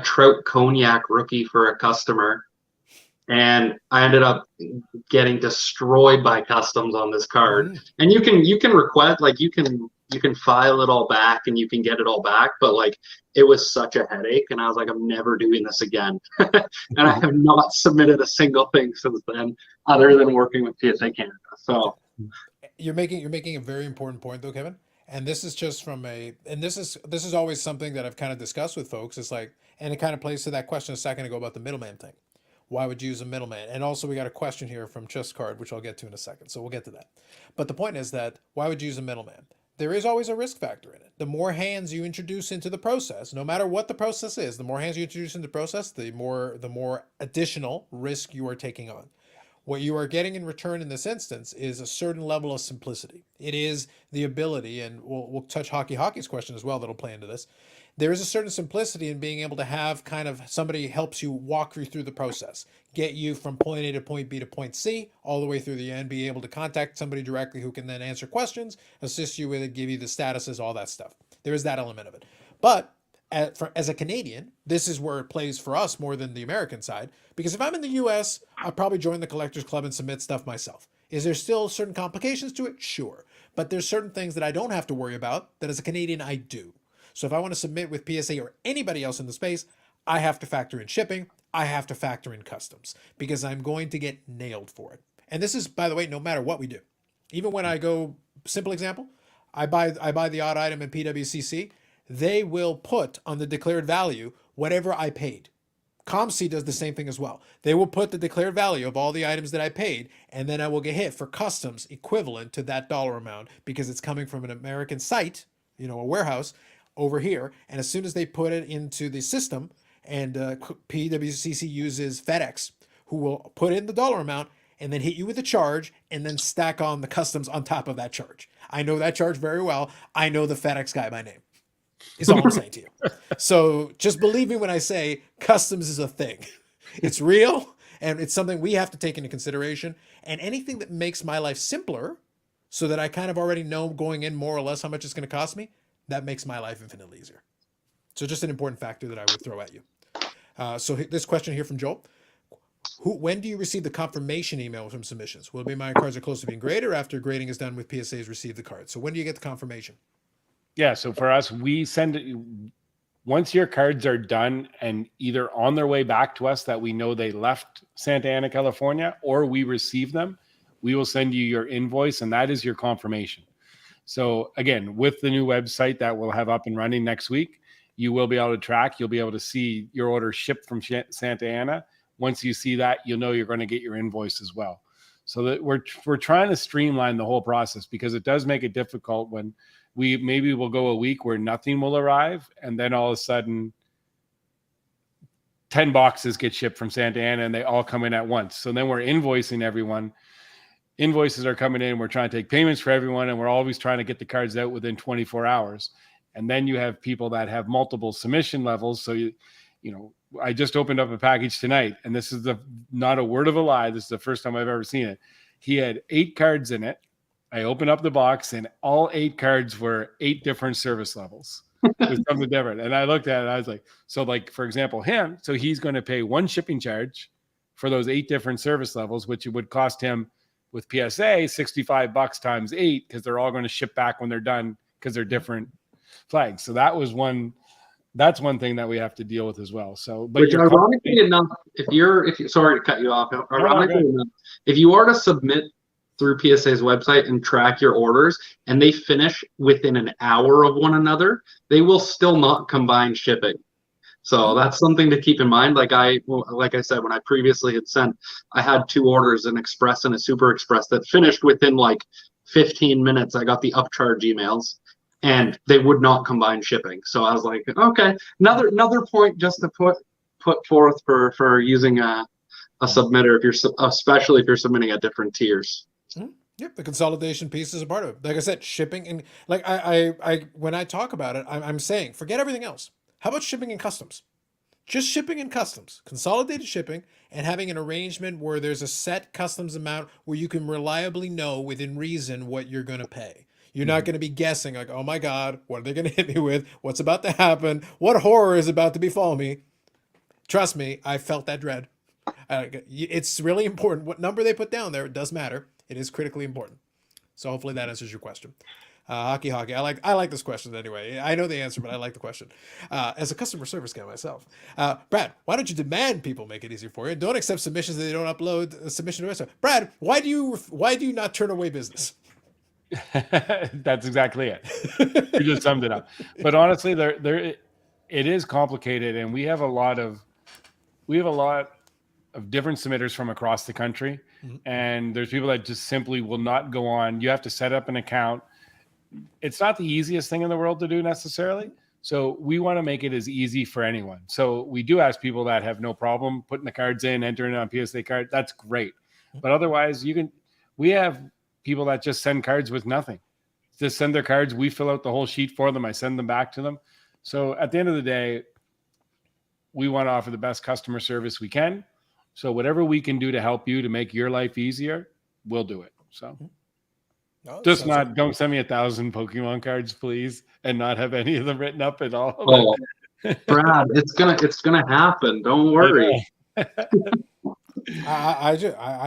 Trout Cognac rookie for a customer, and I ended up getting destroyed by customs on this card. And you can request, like you can file it all back and you can get it all back, but like it was such a headache, and I was like, I'm never doing this again. And I have not submitted a single thing since then, other than working with PSA Canada. So you're making a very important point though, Kevin. And this is just this is always something that I've kind of discussed with folks. It's like, and it kind of plays to that question a second ago about the middleman thing. Why would you use a middleman? And also we got a question here from Chess Card, which I'll get to in a second. So we'll get to that. But the point is that why would you use a middleman? There is always a risk factor in it. The more hands you introduce into the process, no matter what the process is, the more hands you introduce into the process, the more additional risk you are taking on. What you are getting in return in this instance is a certain level of simplicity. It is the ability, and we'll touch hockey's question as well that'll play into this. There is a certain simplicity in being able to have kind of somebody helps you walk you through the process, get you from point A to point B to point C, all the way through the end, be able to contact somebody directly who can then answer questions, assist you with it, give you the statuses, all that stuff. There is that element of it. But as a Canadian, this is where it plays for us more than the American side. Because if I'm in the US, I'll probably join the Collectors Club and submit stuff myself. Is there still certain complications to it? Sure. But there's certain things that I don't have to worry about that as a Canadian I do. So if I want to submit with PSA or anybody else in the space, I have to factor in shipping. I have to factor in customs because I'm going to get nailed for it. And this is, by the way, no matter what we do. Even when I go, simple example, I buy the odd item in PWCC, they will put on the declared value whatever I paid. ComC does the same thing as well. They will put the declared value of all the items that I paid, and then I will get hit for customs equivalent to that dollar amount because it's coming from an American site, a warehouse over here. And as soon as they put it into the system, and PWCC uses FedEx, who will put in the dollar amount and then hit you with a charge and then stack on the customs on top of that charge. I know that charge very well. I know the FedEx guy by name. Is all I'm saying to you. So just believe me when I say customs is a thing. It's real, and it's something we have to take into consideration. And anything that makes my life simpler so that I kind of already know going in more or less how much it's going to cost me, that makes my life infinitely easier. So just an important factor that I would throw at you. So this question here from Joel. When do you receive the confirmation email from submissions? Will it be my cards are close to being graded or after grading is done with PSA's received the card? So when do you get the confirmation? Yeah, so for us, we send it once your cards are done and either on their way back to us that we know they left Santa Ana, California, or we receive them, we will send you your invoice, and that is your confirmation. So again, with the new website that we'll have up and running next week, you will be able to track. You'll be able to see your order shipped from Santa Ana. Once you see that, you'll know you're going to get your invoice as well. So that we're trying to streamline the whole process because it does make it difficult when we'll go a week where nothing will arrive, and then all of a sudden 10 boxes get shipped from Santa Ana and they all come in at once. So then we're invoicing everyone. Invoices are coming in. We're trying to take payments for everyone, and we're always trying to get the cards out within 24 hours. And then you have people that have multiple submission levels. So I just opened up a package tonight, and this is not a word of a lie. This is the first time I've ever seen it. He had 8 cards in it. I opened up the box, and all 8 cards were 8 different service levels. With something different. And I looked at it, and I was like, so like, for example, he's going to pay 1 shipping charge for those 8 different service levels, which it would cost him with PSA $65 times 8, because they're all going to ship back when they're done because they're different flags. So that's one thing that we have to deal with as well. So, but which ironically enough, if you sorry to cut you off, ironically enough, if you are to submit through PSA's website and track your orders and they finish within an hour of one another, they will still not combine shipping. So that's something to keep in mind. Like I said, when I previously had sent, I had 2 orders, an express and a super express, that finished within like 15 minutes. I got the upcharge emails and they would not combine shipping. So I was like, okay, another point just to put forth for using a submitter, especially if you're submitting at different tiers. Mm-hmm. Yep, the consolidation piece is a part of it. Like I said, shipping, and like I when I talk about it, I'm saying forget everything else. How about shipping and customs? Just shipping and customs, consolidated shipping, and having an arrangement where there's a set customs amount where you can reliably know within reason what you're going to pay. You're not going to be guessing like, oh my God, what are they going to hit me with? What's about to happen? What horror is about to befall me? Trust me, I felt that dread. It's really important. What number they put down there, it does matter. It is critically important. So hopefully that answers your question. Hockey. I like this question anyway. I know the answer, but I like the question. As a customer service guy myself, Brad, why don't you demand people make it easier for you? Don't accept submissions that they don't upload a submission to the website. Brad, why do you not turn away business? That's exactly it. You just summed it up. But honestly, it is complicated, and we have a lot of different submitters from across the country. Mm-hmm. And there's people that just simply will not go on. You have to set up an account. It's not the easiest thing in the world to do necessarily. So we want to make it as easy for anyone. So we do ask people that have no problem putting the cards in, entering it on PSA card. That's great. But otherwise, we have people that just send cards with nothing. Just send their cards. We fill out the whole sheet for them. I send them back to them. So at the end of the day, we want to offer the best customer service we can. So whatever we can do to help you to make your life easier, we'll do it. So Oh, just sounds not, don't send me 1,000 Pokemon cards, please, and not have any of them written up at all. Oh, Brad, it's gonna happen. Don't worry. I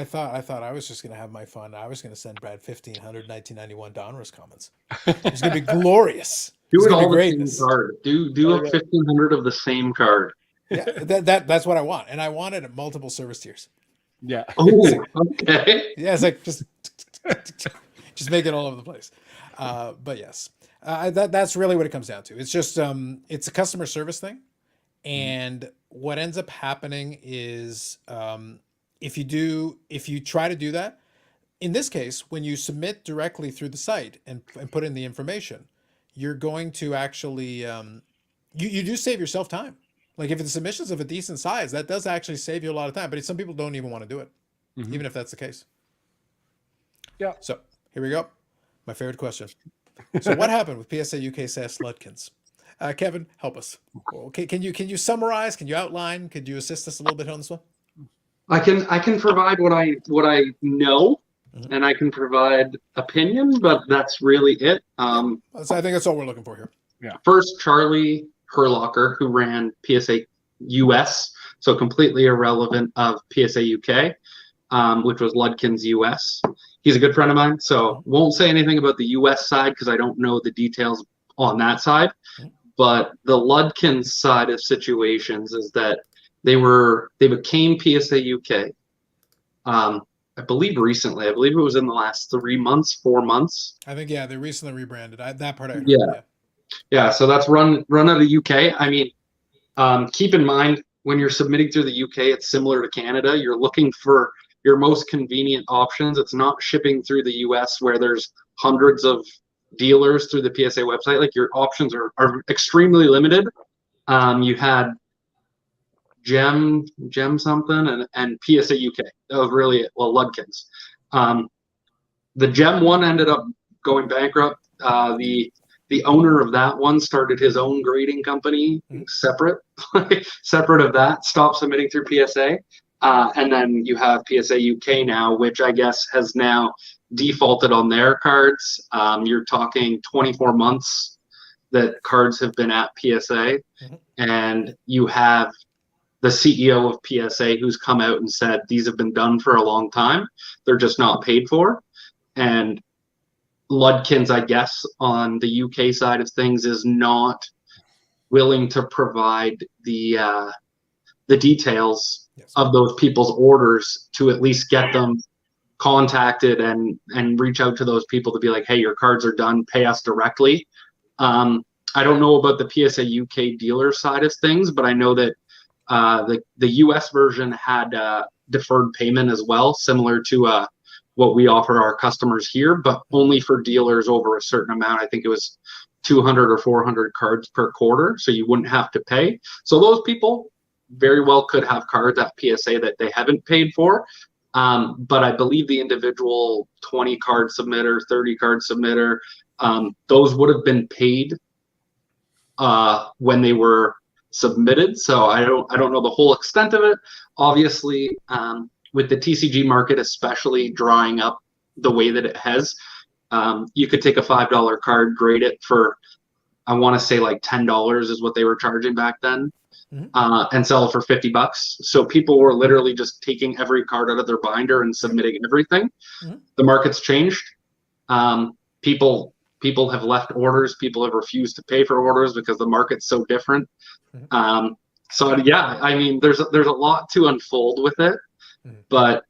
thought I was just gonna have my fun. I was gonna send Brad 1,500 1991 Donruss comments. It's gonna be glorious. Do It's it gonna all be the same greatness. card. Do like 1,500 of the same card. Yeah, that's what I want, and I want it at multiple service tiers. Yeah. Oh, okay. Yeah, it's like just make it all over the place. But yes, that's really what it comes down to. It's just it's a customer service thing, and what ends up happening is if you try to do that, in this case, when you submit directly through the site and put in the information, you're going to actually you do save yourself time. Like if the submissions of a decent size, that does actually save you a lot of time. But some people don't even want to do it, even if that's the case. Yeah. So here we go. My favorite question. So what happened with PSA UK SAS Ludkins? Kevin, help us. Okay, can you summarize? Can you outline? Could you assist us a little bit on this one? I can provide what I know, and I can provide opinion, but that's really it. So I think that's all we're looking for here. First, Charlie Herlocker, who ran PSA US, so completely irrelevant of PSA UK, which was Ludkins US. He's a good friend of mine, so won't say anything about the US side because I don't know the details on that side. But the Ludkins side of situations is that they became PSA UK. I believe recently. I believe it was in the last 3 months, 4 months. I think they recently rebranded. That part I heard. Yeah. So that's run out of the UK. I mean, keep in mind when you're submitting through the UK, it's similar to Canada. You're looking for your most convenient options. It's not shipping through the US where there's hundreds of dealers through the PSA website. Like your options are extremely limited. You had Gem something and PSA UK. That was really it. Well, Ludkins. The Gem one ended up going bankrupt. The owner of that one started his own grading company, separate of that. Stopped submitting through PSA, and then you have PSA UK now, which I guess has now defaulted on their cards. You're talking 24 months that cards have been at PSA, and you have the CEO of PSA who's come out and said these have been done for a long time. They're just not paid for. And Ludkins, I guess, on the UK side of things is not willing to provide the details of those people's orders to at least get them contacted and reach out to those people to be like, hey, your cards are done, pay us directly. I don't know about the PSA UK dealer side of things, but I know that the US version had deferred payment as well, similar to what we offer our customers here, but only for dealers over a certain amount. I think it was 200 or 400 cards per quarter, so you wouldn't have to pay. So those people very well could have cards at PSA that they haven't paid for. But I believe the individual 20 card submitter, 30 card submitter, those would have been paid when they were submitted. So I don't know the whole extent of it. Obviously, with the TCG market especially drying up the way that it has, you could take a $5 card, grade it for, I want to say like $10 is what they were charging back then, and sell it for $50. So people were literally just taking every card out of their binder and submitting everything. The market's changed. People have left orders. People have refused to pay for orders because the market's so different. So yeah, I mean, there's a lot to unfold with it, but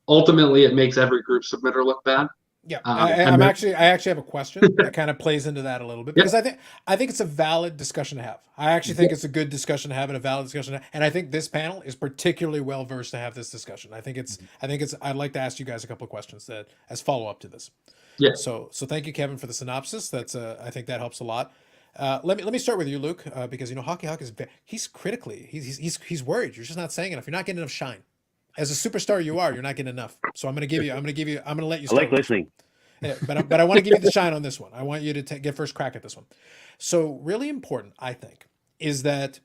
ultimately it makes every group submitter look bad. Yeah, I actually have a question that kind of plays into that a little bit, because I think it's a valid discussion to have. I actually think it's a good discussion to have and a valid discussion, and I think this panel is particularly well versed to have this discussion. I think it's I'd like to ask you guys a couple of questions that as follow up to this. Yeah. So thank you, Kevin, for the synopsis. That's I think that helps a lot. Let me start with you, Luke, because Hockey Hawk is he's critically he's worried. You're just not saying enough. You're not getting enough shine. As a superstar you are, you're not getting enough. So I'm going to let you I start. like listening. Yeah, but I want to give you the shine on this one. I want you to get first crack at this one. So really important, I think, is that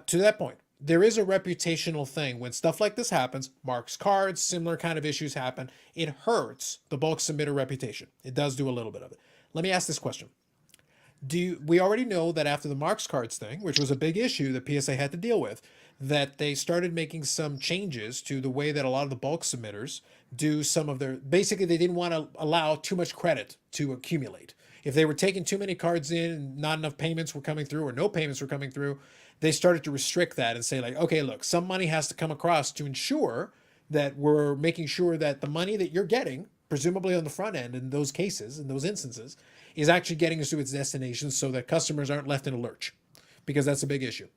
to that point, there is a reputational thing when stuff like this happens. Mark's cards, similar kind of issues happen. It hurts the bulk submitter reputation. It does do a little bit of it. Let me ask this question. We already know that after the Mark's cards thing, which was a big issue that PSA had to deal with, that they started making some changes to the way that a lot of the bulk submitters do some of their, basically they didn't want to allow too much credit to accumulate. If they were taking too many cards in and not enough payments were coming through or no payments were coming through, they started to restrict that and say like, okay, look, some money has to come across to ensure that we're making sure that the money that you're getting, presumably on the front end in those cases, in those instances, is actually getting us to its destination so that customers aren't left in a lurch, because that's a big issue.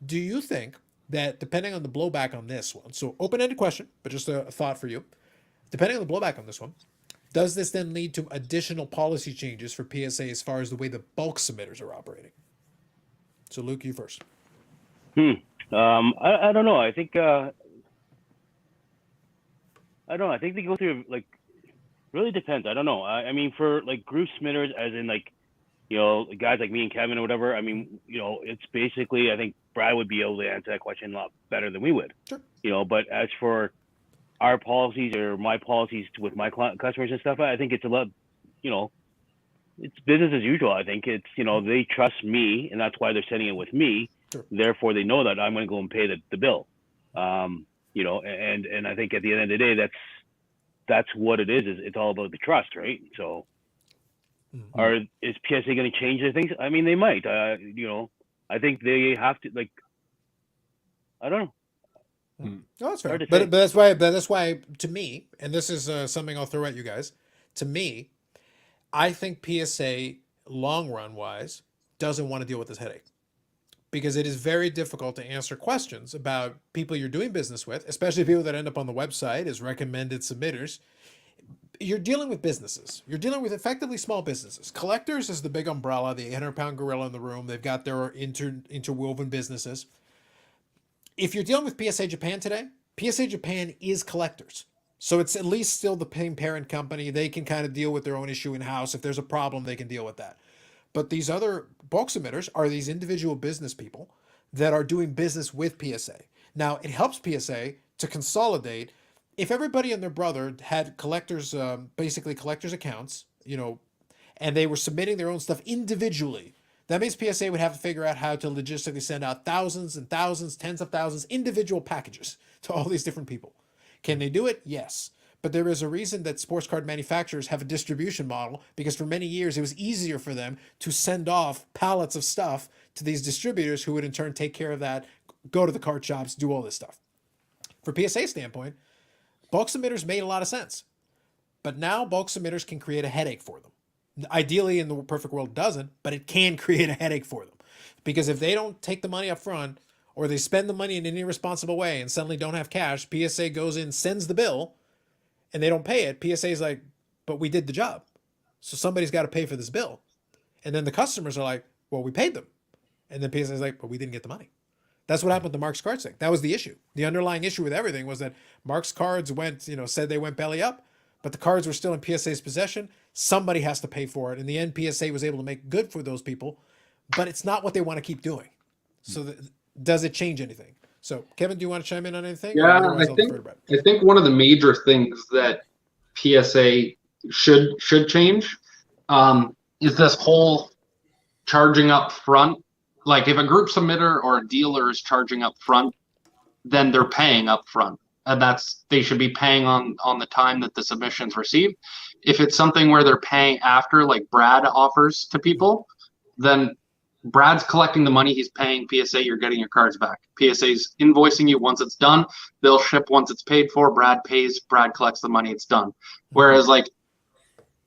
Do you think that depending on the blowback on this one, so open-ended question, but just a thought for you, depending on the blowback on this one, does this then lead to additional policy changes for PSA as far as the way the bulk submitters are operating? So Luke, you first. I don't know. I think I don't know. I think they go through like really depends. I don't know. I mean, for like group submitters, as in like, you know, guys like me and Kevin or whatever. I mean, you know, it's basically I think Brad would be able to answer that question a lot better than we would. Sure. You know, but as for our policies or my policies with my customers and stuff, I think it's a lot. You know, it's business as usual. I think it's, you know, they trust me, and that's why they're sending it with me. Sure. Therefore, they know that I'm going to go and pay the bill. You know, and I think at the end of the day, that's what it is. It's all about the trust, right? So, is PSA going to change their things? I mean, they might. You know, I think they have to. Like, I don't know. No, that's fair. But that's why to me, and this is something I'll throw at you guys. To me, I think PSA long run wise doesn't want to deal with this headache, because it is very difficult to answer questions about people you're doing business with, especially people that end up on the website as recommended submitters. You're dealing with businesses. You're dealing with effectively small businesses. Collectors is the big umbrella, the 800-pound gorilla in the room. They've got their interwoven businesses. If you're dealing with PSA Japan today, PSA Japan is collectors. So it's at least still the paying parent company. They can kind of deal with their own issue in-house. If there's a problem, they can deal with that. But these other bulk submitters are these individual business people that are doing business with PSA. Now, it helps PSA to consolidate. If everybody and their brother had collectors, basically collectors accounts, you know, and they were submitting their own stuff individually, that means PSA would have to figure out how to logistically send out thousands and thousands, tens of thousands, individual packages to all these different people. Can they do it? Yes. But there is a reason that sports card manufacturers have a distribution model, because for many years it was easier for them to send off pallets of stuff to these distributors who would in turn take care of that, go to the card shops, do all this stuff. For PSA standpoint, bulk submitters made a lot of sense. But now bulk submitters can create a headache for them. Ideally, in the perfect world, it doesn't, but it can create a headache for them. Because if they don't take the money up front, or they spend the money in an irresponsible way and suddenly don't have cash, PSA goes in, sends the bill, and they don't pay it. PSA is like, but we did the job. So somebody's got to pay for this bill. And then the customers are like, well, we paid them. And then PSA is like, but we didn't get the money. That's what happened with the Mark's Cards thing. That was the issue. The underlying issue with everything was that Mark's Cards went, you know, said they went belly up, but the cards were still in PSA's possession. Somebody has to pay for it. In the end, PSA was able to make good for those people, but it's not what they want to keep doing. So does it change anything? So Kevin, do you want to chime in on anything? Yeah, I think one of the major things that PSA should change is this whole charging up front. Like if a group submitter or a dealer is charging up front, then they're paying up front. And they should be paying on the time that the submission's received. If it's something where they're paying after, like Brad offers to people, then Brad's collecting the money, he's paying PSA, you're getting your cards back. PSA's invoicing you once it's done, they'll ship once it's paid for, Brad pays, Brad collects the money, it's done. Whereas like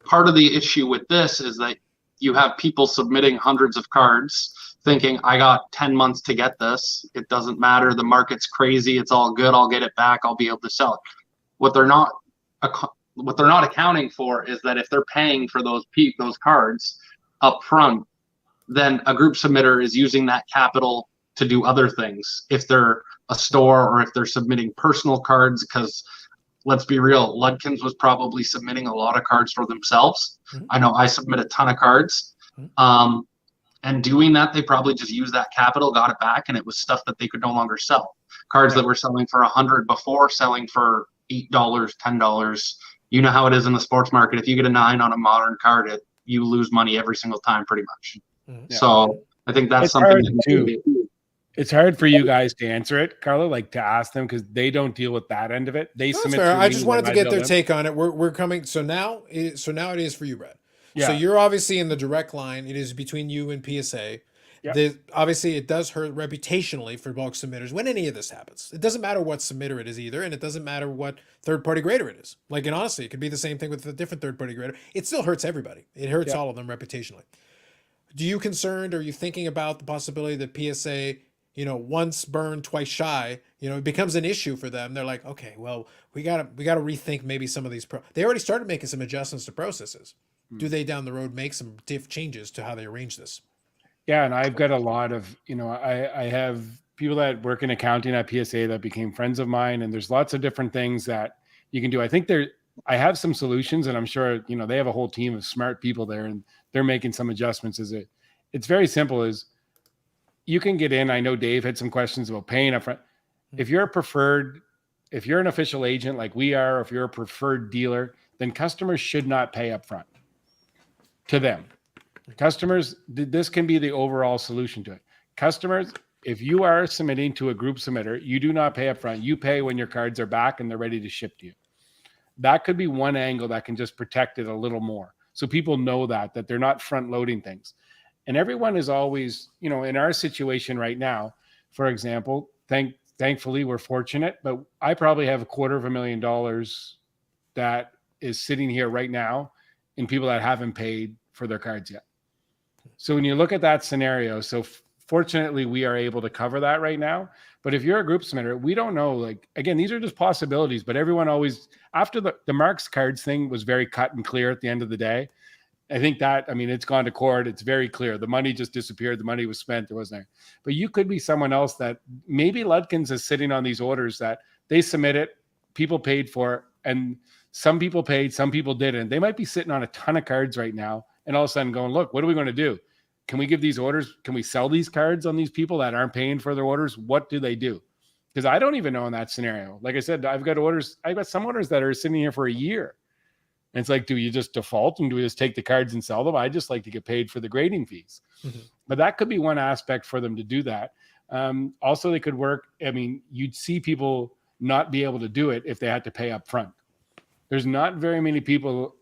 part of the issue with this is that you have people submitting hundreds of cards thinking, I got 10 months to get this. It doesn't matter. The market's crazy. It's all good. I'll get it back. I'll be able to sell it. What they're not accounting for is that if they're paying for those cards up front, then a group submitter is using that capital to do other things if they're a store or if they're submitting personal cards, because let's be real, Ludkins was probably submitting a lot of cards for themselves. Mhm. I know I submit a ton of cards. And doing that, they probably just used that capital, got it back, and it was stuff that they could no longer sell. Cards that were selling for $100 before, selling for $8, $10. You know how it is in the sports market. If you get a 9 on a modern card, you lose money every single time, pretty much. Mhm. So I think that's It's something hard that too. It's hard for you guys to answer it, Carla, like to ask them, because they don't deal with that end of it. They That's submit fair. through I me just when wanted to I get bill their them. take on it. We're coming. So now it is for you, Brad. So Yeah. you're obviously in the direct line. It is between you and PSA. Yeah. Obviously, it does hurt reputationally for bulk submitters when any of this happens. It doesn't matter what submitter it is either, and it doesn't matter what third-party grader it is. Like, and honestly, it could be the same thing with a different third-party grader. It still hurts everybody. It hurts all of them reputationally. Do you concerned? Are you thinking about the possibility that PSA, once burned, twice shy, it becomes an issue for them? They're like, okay, well, we gotta rethink maybe some of these They already started making some adjustments to processes. Do they down the road make some changes to how they arrange this? Yeah, and I've got a lot of, I have people that work in accounting at PSA that became friends of mine, and there's lots of different things that you can do. I think I have some solutions, and I'm sure, they have a whole team of smart people there, and they're making some adjustments. It's very simple. Is you can get in. I know Dave had some questions about paying upfront. If you're an official agent like we are, or if you're a preferred dealer, then customers should not pay upfront to them. Customers, this can be the overall solution to it. Customers, if you are submitting to a group submitter, you do not pay upfront. You pay when your cards are back and they're ready to ship to you. That could be one angle that can just protect it a little more. So people know that they're not front loading things. And everyone is always, in our situation right now, for example, thankfully we're fortunate, but I probably have $250,000 that is sitting here right now in people that haven't paid for their cards yet. So when you look at that scenario, so fortunately we are able to cover that right now. But if you're a group submitter, we don't know, like, again, these are just possibilities, but everyone always, after the Marks cards thing was very cut and clear at the end of the day. I think it's gone to court. It's very clear. The money just disappeared. The money was spent. There wasn't there. But you could be someone else that maybe Ludkins is sitting on these orders that they submit it, people paid for it, and some people paid, some people didn't. They might be sitting on a ton of cards right now and all of a sudden going, look, what are we going to do? Can we give these orders? Can we sell these cards on these people that aren't paying for their orders? What do they do? Because I don't even know in that scenario. Like I said, I've got some orders that are sitting here for a year. And it's like, do you just default and do we just take the cards and sell them? I just like to get paid for the grading fees. Mm-hmm. But that could be one aspect for them to do that. Also, they could work. You'd see people not be able to do it if they had to pay up front. There's not very many people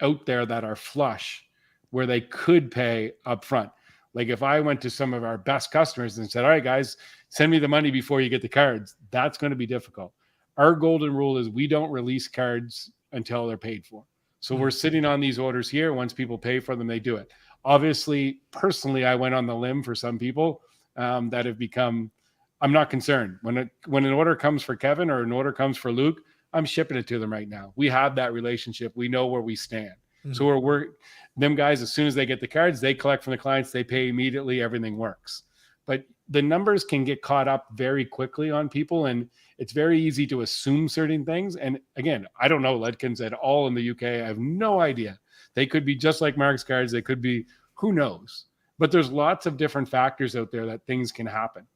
out there that are flush where they could pay up front. Like if I went to some of our best customers and said, all right, guys, send me the money before you get the cards, that's going to be difficult. Our golden rule is we don't release cards until they're paid for. So we're sitting on these orders here. Once people pay for them, they do it. Obviously, personally, I went on the limb for some people that have become, I'm not concerned. When an order comes for Kevin or an order comes for Luke, I'm shipping it to them right now. We have that relationship. We know where we stand. Mm-hmm. So we're them guys, as soon as they get the cards, they collect from the clients, they pay immediately, everything works. But the numbers can get caught up very quickly on people, and it's very easy to assume certain things. And again, I don't know Ludkins at all in the UK. I have no idea. They could be just like Mark's cards. They could be, who knows? But there's lots of different factors out there that things can happen,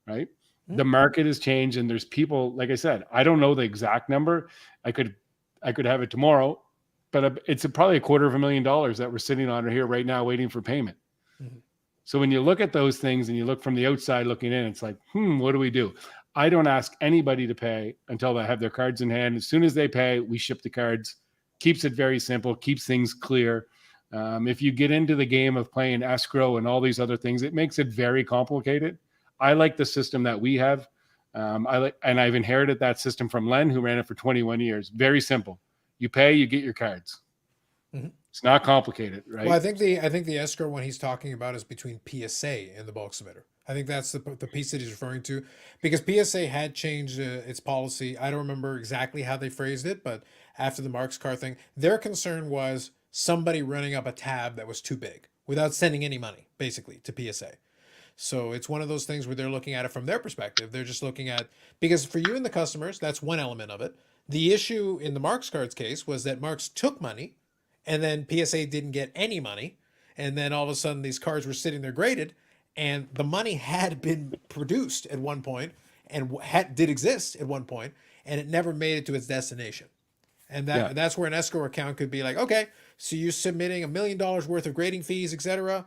right? Mm-hmm. The market has changed, and there's people, like I said, I don't know the exact number. I could have it tomorrow, but it's probably $250,000 that we're sitting on here right now waiting for payment. Mm-hmm. So when you look at those things and you look from the outside looking in, it's like, what do we do? I don't ask anybody to pay until they have their cards in hand. As soon as they pay, we ship the cards. Keeps it very simple, keeps things clear. If you get into the game of playing escrow and all these other things, it makes it very complicated. I like the system that we have. And I've inherited that system from Len, who ran it for 21 years. Very simple. You pay, you get your cards. Mm-hmm. It's not complicated, right? Well, I think the escrow one he's talking about is between PSA and the bulk submitter. I think that's the piece that he's referring to, because PSA had changed its policy. I don't remember exactly how they phrased it, but after the Marks car thing, their concern was somebody running up a tab that was too big without sending any money, basically, to PSA. So it's one of those things where they're looking at it from their perspective. They're just looking at, because for you and the customers, that's one element of it. The issue in the Marks cards case was that Marks took money and then PSA didn't get any money. And then all of a sudden these cards were sitting there graded and the money had been produced at one point and did exist at one point, and it never made it to its destination. And that's where an escrow account could be like, okay, so you're submitting $1 million worth of grading fees, etc.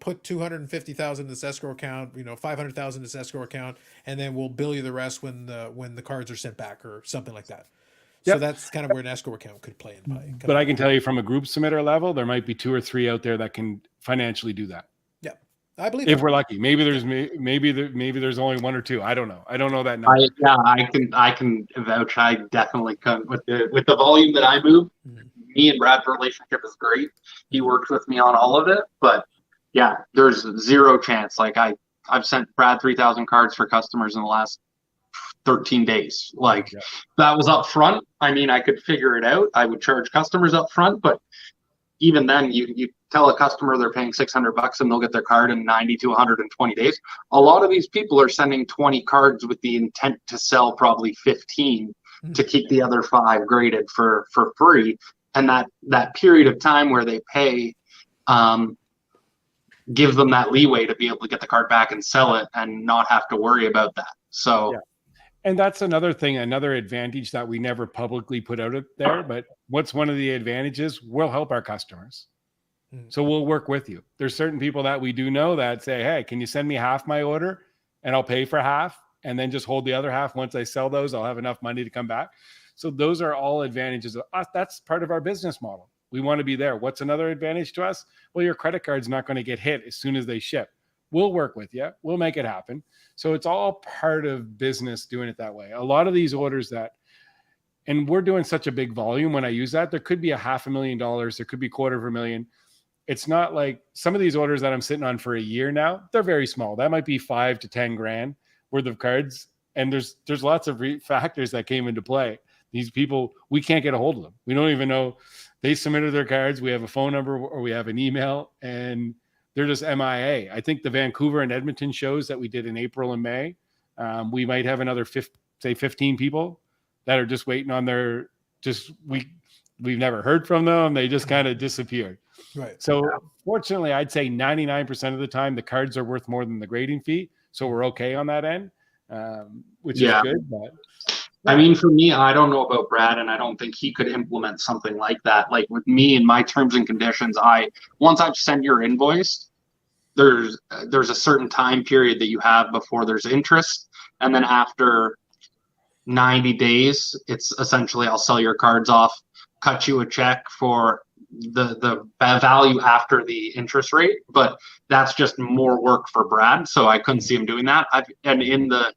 Put 250,000 in this escrow account, 500,000 in this escrow account, and then we'll bill you the rest when the cards are sent back or something like that. So that's kind of where an escrow account could play in play. But I can tell you from a group submitter level, there might be 2 or 3 out there that can financially do that. Yeah, I believe if we're lucky. Maybe there's only 1 or 2. I don't know. I don't know that number. I can vouch. I definitely come with the volume that I move. Mm-hmm. Me and Brad's relationship is great. He works with me on all of it, but yeah, there's zero chance. Like I've sent Brad 3,000 cards for customers in the last 13 days. Like that was up front. I mean, I could figure it out. I would charge customers up front, but even then you tell a customer they're paying $600 and they'll get their card in 90 to 120 days. A lot of these people are sending 20 cards with the intent to sell probably 15 to keep the other 5 graded for free. And that period of time where they pay gives them that leeway to be able to get the card back and sell it and not have to worry about that. So, and that's another thing, another advantage that we never publicly put out there. But what's one of the advantages? We'll help our customers. So we'll work with you. There's certain people that we do know that say, hey, can you send me half my order and I'll pay for half and then just hold the other half. Once I sell those, I'll have enough money to come back. So those are all advantages of us. That's part of our business model. We want to be there. What's another advantage to us? Well, your credit card's not going to get hit as soon as they ship. We'll work with you. We'll make it happen. So it's all part of business doing it that way. A lot of these orders and we're doing such a big volume when I use that, there could be $500,000. There could be $250,000. It's not like some of these orders that I'm sitting on for a year now, they're very small. That might be 5 to 10 grand worth of cards. And there's lots of factors that came into play. These people, we can't get a hold of them. We don't even know they submitted their cards. We have a phone number or we have an email and they're just MIA. I think the Vancouver and Edmonton shows that we did in April and May, we might have another 15 people that are just waiting on we've never heard from them. They just kind of disappeared. Right. So fortunately, I'd say 99% of the time, the cards are worth more than the grading fee. So we're okay on that end, which is good. But I mean, for me, I don't know about Brad, and I don't think he could implement something like that. Like with me and my terms and conditions, once I've sent your invoice, there's a certain time period that you have before there's interest, and then after 90 days, it's essentially I'll sell your cards off, cut you a check for the value after the interest rate. But that's just more work for Brad, so I couldn't see him doing that. And in the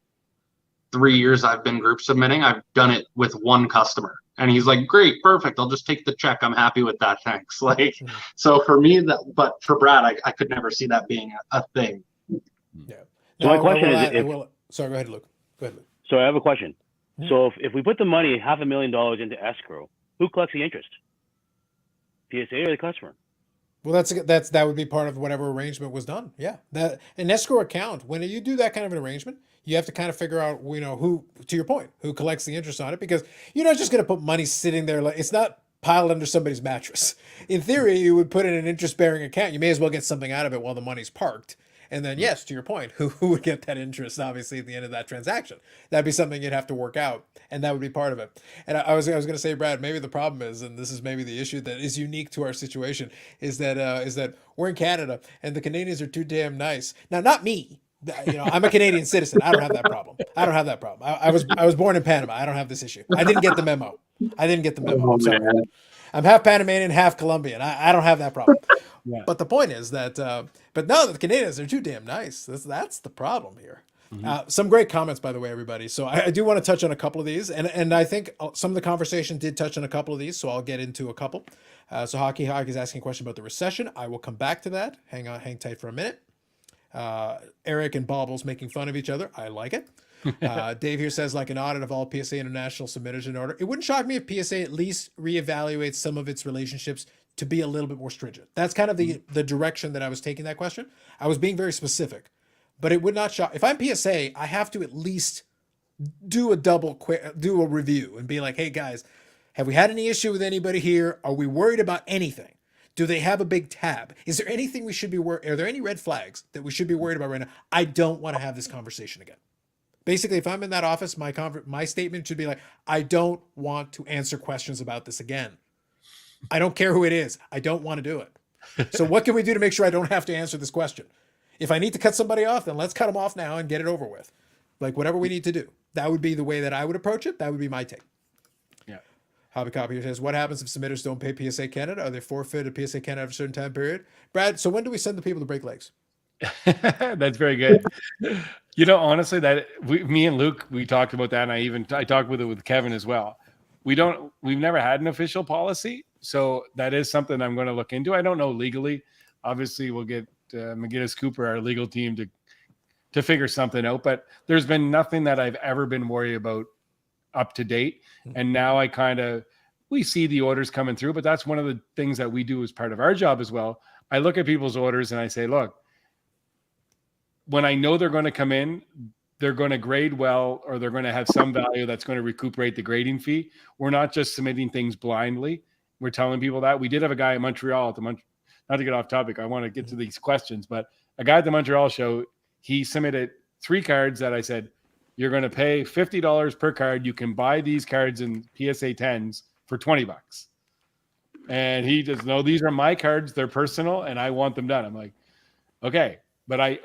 3 years I've been group submitting, I've done it with one customer. And he's like, great, perfect. I'll just take the check. I'm happy with that. Thanks. So for me, but for Brad, I could never see that being a thing. Yeah. So my question is, sorry, go ahead, Luke. So I have a question. Mm-hmm. So if we put the money, $500,000 into escrow, who collects the interest? PSA or the customer? Well, that would be part of whatever arrangement was done. Yeah, that an escrow account. When you do that kind of an arrangement, you have to kind of figure out, who, to your point, who collects the interest on it, because you're not just going to put money sitting there. Like, it's not piled under somebody's mattress. In theory, you would put it in an interest-bearing account. You may as well get something out of it while the money's parked. And then, yes, to your point, who would get that interest, obviously, at the end of that transaction? That'd be something you'd have to work out, and that would be part of it. And I was going to say, Brad, maybe the problem is, and this is maybe the issue that is unique to our situation, is that we're in Canada, and the Canadians are too damn nice. Now, not me. I'm a Canadian citizen. I don't have that problem. I was born in Panama. I don't have this issue. I didn't get the memo. I'm sorry. I'm half Panamanian, half Colombian. I don't have that problem. Yeah. But the point is that, but no, the Canadians are too damn nice. That's the problem here. Mm-hmm. Some great comments, by the way, everybody. So I do want to touch on a couple of these, and I think some of the conversation did touch on a couple of these. So I'll get into a couple. So Hockey is asking a question about the recession. I will come back to that. Hang tight for a minute. Eric and Bobbles making fun of each other. I like it. Dave here says, like an audit of all PSA international submitters in order. It wouldn't shock me if PSA at least reevaluates some of its relationships to be a little bit more stringent. That's kind of the direction that I was taking that question. I was being very specific. But it would not shock if I'm PSA. I have to at least do a review and be like, hey guys, have we had any issue with anybody here? Are we worried about anything? Do they have a big tab? Is there anything we should be worried? Are there any red flags that we should be worried about right now? I don't want to have this conversation again. Basically, if I'm in that office, my statement should be like, I don't want to answer questions about this again. I don't care who it is. I don't want to do it. So what can we do to make sure I don't have to answer this question? If I need to cut somebody off, then let's cut them off now and get it over with. Like whatever we need to do. That would be the way that I would approach it. That would be my take. Yeah. Hobby Copy says, what happens if submitters don't pay PSA Canada? Are they forfeited PSA Canada after a certain time period? Brad, so when do we send the people to break legs? That's very good. You know, honestly, me and Luke, we talked about that, and I talked with Kevin as well. We've never had an official policy, so that is something I'm going to look into. I don't know legally. Obviously, we'll get McGinnis Cooper, our legal team, to figure something out. But there's been nothing that I've ever been worried about up to date. And now we see the orders coming through, but that's one of the things that we do as part of our job as well. I look at people's orders and I say, look, when I know they're going to come in, they're going to grade well, or they're going to have some value that's going to recuperate the grading fee. We're not just submitting things blindly. We're telling people that. We did have a guy in Montreal not to get off topic, I want to get to these questions, but a guy at the Montreal show, he submitted 3 cards that I said, you're going to pay $50 per card. You can buy these cards in PSA 10s for $20. And he just, no, these are my cards. They're personal and I want them done. I'm like, okay, but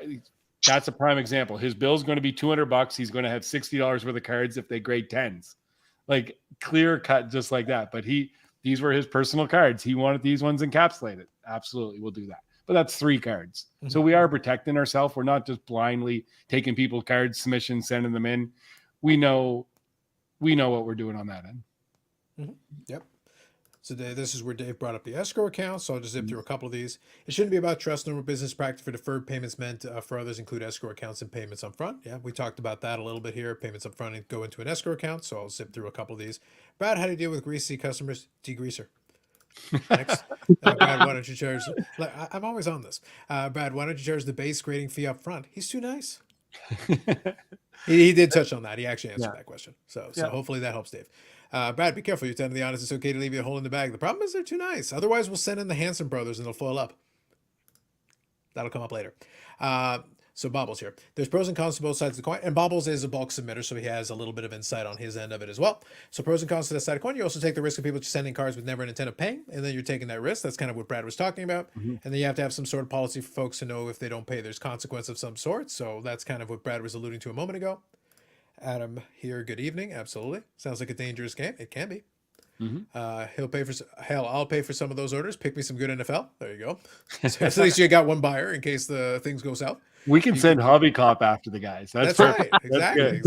that's a prime example. His bill's going to be $200. He's going to have $60 worth of cards if they grade 10s, like clear cut, just like that. But these were his personal cards. He wanted these ones encapsulated. Absolutely. We'll do that. But that's 3 cards. Mm-hmm. So we are protecting ourselves. We're not just blindly taking people's cards, submissions, sending them in. We know what we're doing on that end. Mm-hmm. Yep. So this is where Dave brought up the escrow account. So I'll just zip through a couple of these. It shouldn't be about trust. Normal business practice for deferred payments meant for others include escrow accounts and payments up front. Yeah, we talked about that a little bit here. Payments up front and go into an escrow account. So I'll zip through a couple of these. Brad, how do you deal with greasy customers? Degreaser. Next. Brad, why don't you charge? I'm always on this. Brad, why don't you charge the base grading fee up front? He's too nice. he did touch on that. He actually answered that question. So hopefully that helps Dave. Brad, be careful. You're telling the audience it's okay to leave you a hole in the bag. The problem is they're too nice. Otherwise, we'll send in the Hanson brothers and they'll foil up. That'll come up later. So Bobbles here. There's pros and cons to both sides of the coin. And Bobbles is a bulk submitter, so he has a little bit of insight on his end of it as well. So pros and cons to that side of the coin. You also take the risk of people just sending cards with never an intent of paying, and then you're taking that risk. That's kind of what Brad was talking about. Mm-hmm. And then you have to have some sort of policy for folks to know if they don't pay, there's consequence of some sort. So that's kind of what Brad was alluding to a moment ago. Adam here, good evening. Absolutely. Sounds like a dangerous game. It can be. Mm-hmm. I'll pay for some of those orders. Pick me some good NFL. There you go. So at least you got one buyer in case the things go south. We can send Hobby Cop after the guys. That's right. Exactly.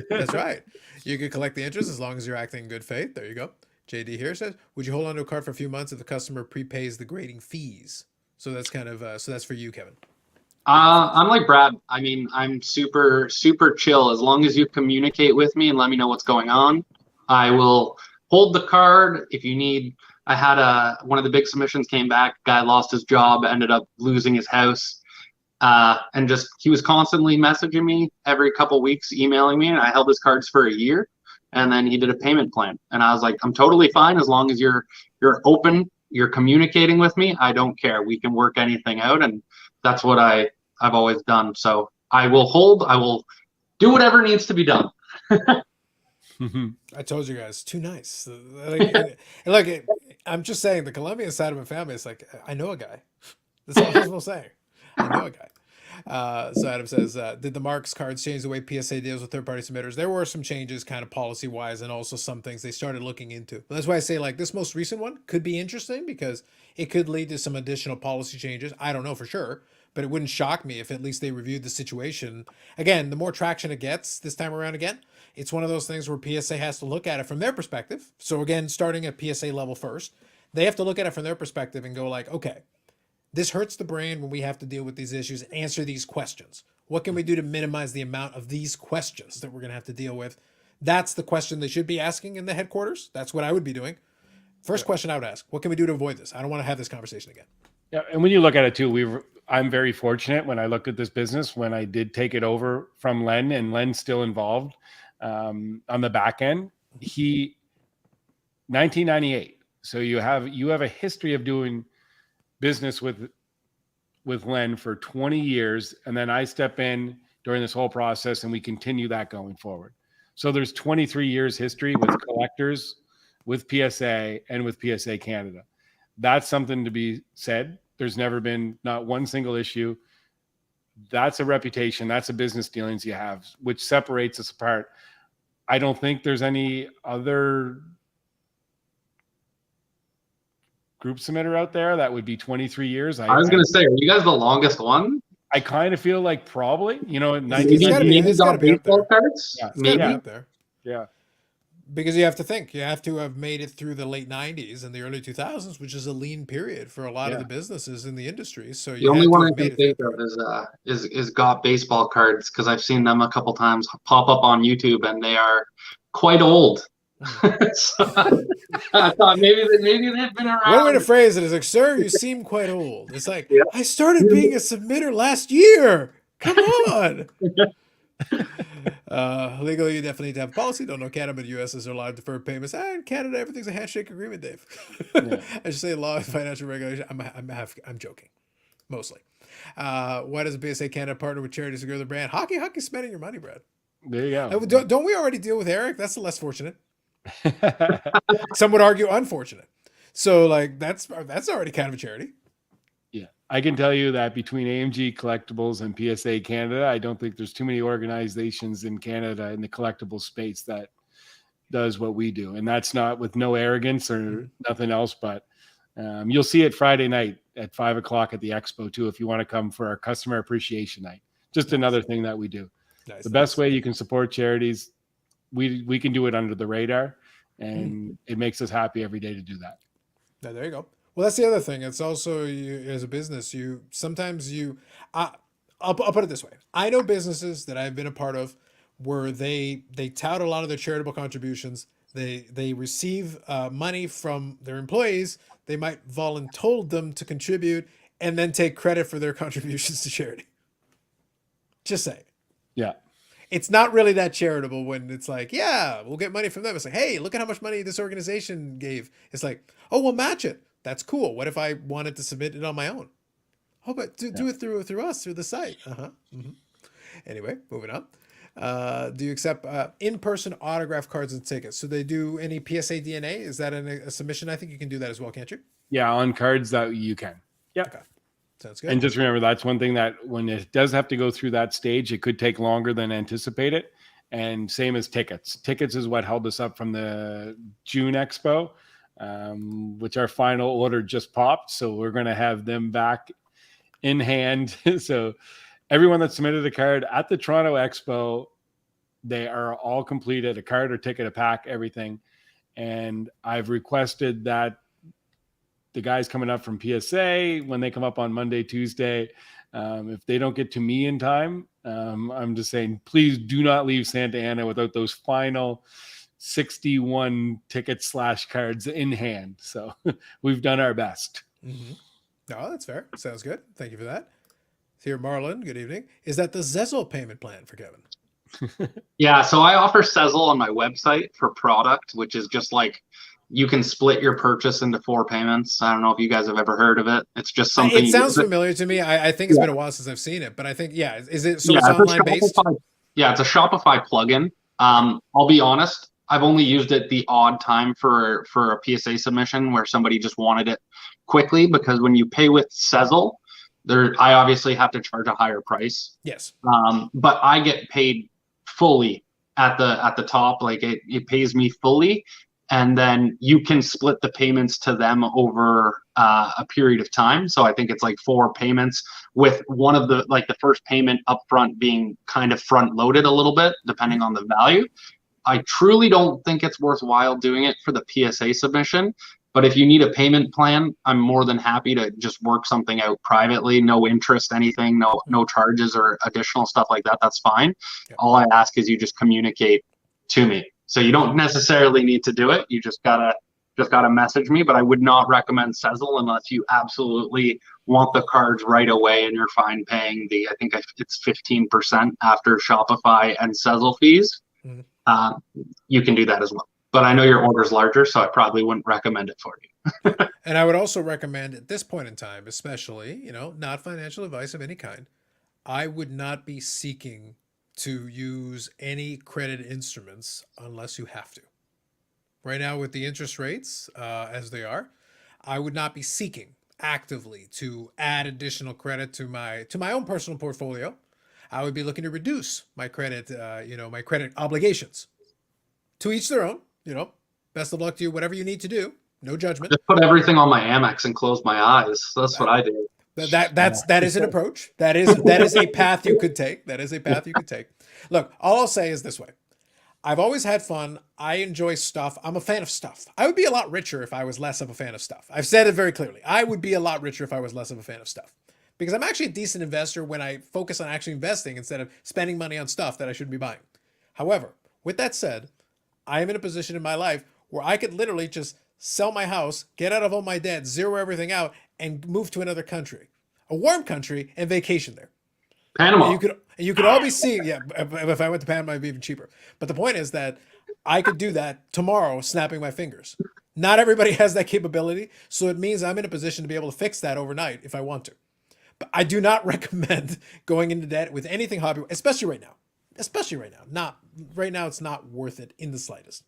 That's right. You can collect the interest as long as you're acting in good faith. There you go. JD here says, would you hold on to a card for a few months if the customer prepays the grading fees? So that's kind of, so that's for you, Kevin. I'm like Brad. I mean, I'm super, super chill. As long as you communicate with me and let me know what's going on, I will hold the card. If you need, I had one of the big submissions came back, guy lost his job, ended up losing his house. And just, he was constantly messaging me every couple weeks, emailing me, and I held his cards for a year, and then he did a payment plan. And I was like, I'm totally fine. As long as you're open, you're communicating with me. I don't care. We can work anything out. And that's what I've always done. So I will hold, I will do whatever needs to be done. I told you guys, too nice. Look, I'm just saying the Colombian side of my family is like, I know a guy. That's all I'm saying. I know a guy. So Adam says, did the Marks cards change the way PSA deals with third-party submitters? There were some changes kind of policy-wise and also some things they started looking into. But that's why I say like this most recent one could be interesting because it could lead to some additional policy changes. I don't know for sure, but it wouldn't shock me if at least they reviewed the situation. Again, the more traction it gets this time around again, it's one of those things where PSA has to look at it from their perspective. So again, starting at PSA level first, they have to look at it from their perspective and go like, okay, this hurts the brain when we have to deal with these issues and answer these questions. What can we do to minimize the amount of these questions that we're going to have to deal with? That's the question they should be asking in the headquarters. That's what I would be doing. First question I would ask, what can we do to avoid this? I don't want to have this conversation again. Yeah, and when you look at it too, I'm very fortunate when I look at this business, when I did take it over from Len, and Len's still involved on the back end. 1998. So you have a history of doing business with Len for 20 years. And then I step in during this whole process and we continue that going forward. So there's 23 years history with collectors, with PSA, and with PSA Canada. That's something to be said. There's never been not one single issue. That's a reputation. That's a business dealings you have, which separates us apart. I don't think there's any other group submitter out there that would be 23 years. I was going to say, are you guys the longest one? I kind of feel like probably, you know, It's gotta be baseball cards. It's Maybe. gotta be up there. Yeah. Because you have to think, you have to have made it through the late 90s and the early 2000s, which is a lean period for a lot of the businesses in the industry. So The only one I can think of is Got baseball cards, because I've seen them a couple times pop up on YouTube, and they are quite old. So I thought maybe they've been around. One way to phrase it is like, sir, you seem quite old. It's like, I started being a submitter last year. Come on. Legally, you definitely need to have a policy. Don't know Canada, but U.S. is allowed deferred payments. In Canada, everything's a handshake agreement, Dave. I should say law and financial regulation. I'm joking, mostly. Why does PSA Canada partner with charities to grow the brand? Hockey's spending your money, Brad. There you go. Don't we already deal with Eric? That's the less fortunate. Some would argue unfortunate. So like that's already kind of a charity. Yeah, I can tell you that between AMG Collectibles and PSA Canada, I don't think there's too many organizations in Canada in the collectible space that does what we do, and that's not with no arrogance or nothing else. But you'll see it Friday night at 5:00 at the Expo too, if you want to come for our customer appreciation night. Just another thing that we do. The best way you can support charities, we can do it under the radar, and it makes us happy every day to do that. Now, there you go. Well, that's the other thing. It's also as a business, I'll put it this way. I know businesses that I've been a part of where they tout a lot of their charitable contributions. They receive money from their employees. They might volunteer them to contribute and then take credit for their contributions to charity. Just saying. Yeah. It's not really that charitable when it's like, yeah, we'll get money from them. It's like, hey, look at how much money this organization gave. It's like, oh, we'll match it. That's cool. What if I wanted to submit it on my own? Oh, but do it through us, through the site. Anyway, moving on. Do you accept in-person autograph cards and tickets? So they do any PSA DNA? Is that a submission? I think you can do that as well, can't you? Yeah, on cards that you can. Yeah. Okay. Sounds good. And just remember, that's one thing that when it does have to go through that stage, it could take longer than anticipated. And same as tickets. Tickets is what held us up from the June Expo, which our final order just popped. So we're going to have them back in hand. So everyone that submitted a card at the Toronto Expo, they are all completed, a card or ticket, a pack, everything. And I've requested that the guys coming up from PSA, when they come up on Monday, Tuesday, if they don't get to me in time, I'm just saying, please do not leave Santa Ana without those final 61 tickets / cards in hand. So we've done our best. No, that's fair. Sounds good. Thank you for that. Here, Marlon, good evening. Is that the Zezel payment plan for Kevin? Yeah, so I offer Sezzle on my website for product, which is just like you can split your purchase into 4 payments. I don't know if you guys have ever heard of it. It's just something. It sounds familiar to me. I think it's been a while since I've seen it, but I think, is it, so it's online based? Yeah, it's a Shopify plugin. I'll be honest, I've only used it the odd time for a PSA submission where somebody just wanted it quickly, because when you pay with Sezzle, I obviously have to charge a higher price. Yes. But I get paid fully at the top. Like it pays me fully. And then you can split the payments to them over a period of time. So I think it's like 4 payments, with one of the first payment upfront being kind of front loaded a little bit, depending on the value. I truly don't think it's worthwhile doing it for the PSA submission. But if you need a payment plan, I'm more than happy to just work something out privately. No interest, anything, no charges or additional stuff like that. That's fine. Yeah. All I ask is you just communicate to me. So you don't necessarily need to do it. You just gotta just got to message me. But I would not recommend Sezzle unless you absolutely want the cards right away and you're fine paying it's 15% after Shopify and Sezzle fees. Mhm. You can do that as well. But I know your order's larger, so I probably wouldn't recommend it for you. And I would also recommend at this point in time, especially, not financial advice of any kind, I would not be seeking to use any credit instruments unless you have to. Right now, with the interest rates as they are, I would not be seeking actively to add additional credit to my own personal portfolio. I would be looking to reduce my credit, my credit obligations. To each their own. Best of luck to you. Whatever you need to do. No judgment. Just put everything on my Amex and close my eyes. That's what I do. That is an approach. That is a path you could take. That is a path you could take. Look, all I'll say is this way. I've always had fun. I enjoy stuff. I'm a fan of stuff. I would be a lot richer if I was less of a fan of stuff. I've said it very clearly. I would be a lot richer if I was less of a fan of stuff. Because I'm actually a decent investor when I focus on actually investing instead of spending money on stuff that I shouldn't be buying. However, with that said, I am in a position in my life where I could literally just sell my house, get out of all my debt, zero everything out, and move to another country, a warm country, and vacation there. Panama. And you could all be seeing, yeah, if I went to Panama, it'd be even cheaper. But the point is that I could do that tomorrow, snapping my fingers. Not everybody has that capability, so it means I'm in a position to be able to fix that overnight if I want to. But I do not recommend going into debt with anything hobby, especially right now. Especially right now. Not right now, it's not worth it in the slightest.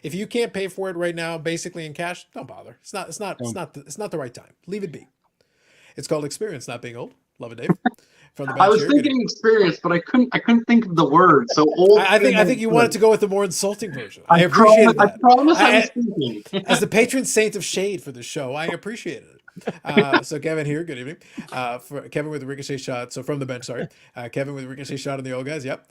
If you can't pay for it right now, basically in cash, don't bother. It's not the right time. Leave it be. It's called experience, not being old. Love it, Dave. From the bench I was here, thinking experience, but I couldn't think of the word. So old. I think you wanted to go with the more insulting version. I appreciate that. I promise I was thinking. As the patron saint of shade for the show, I appreciated it. So Kevin here, good evening. For Kevin with the ricochet shot. So from the bench, sorry. Kevin with the ricochet shot on the old guys. Yep.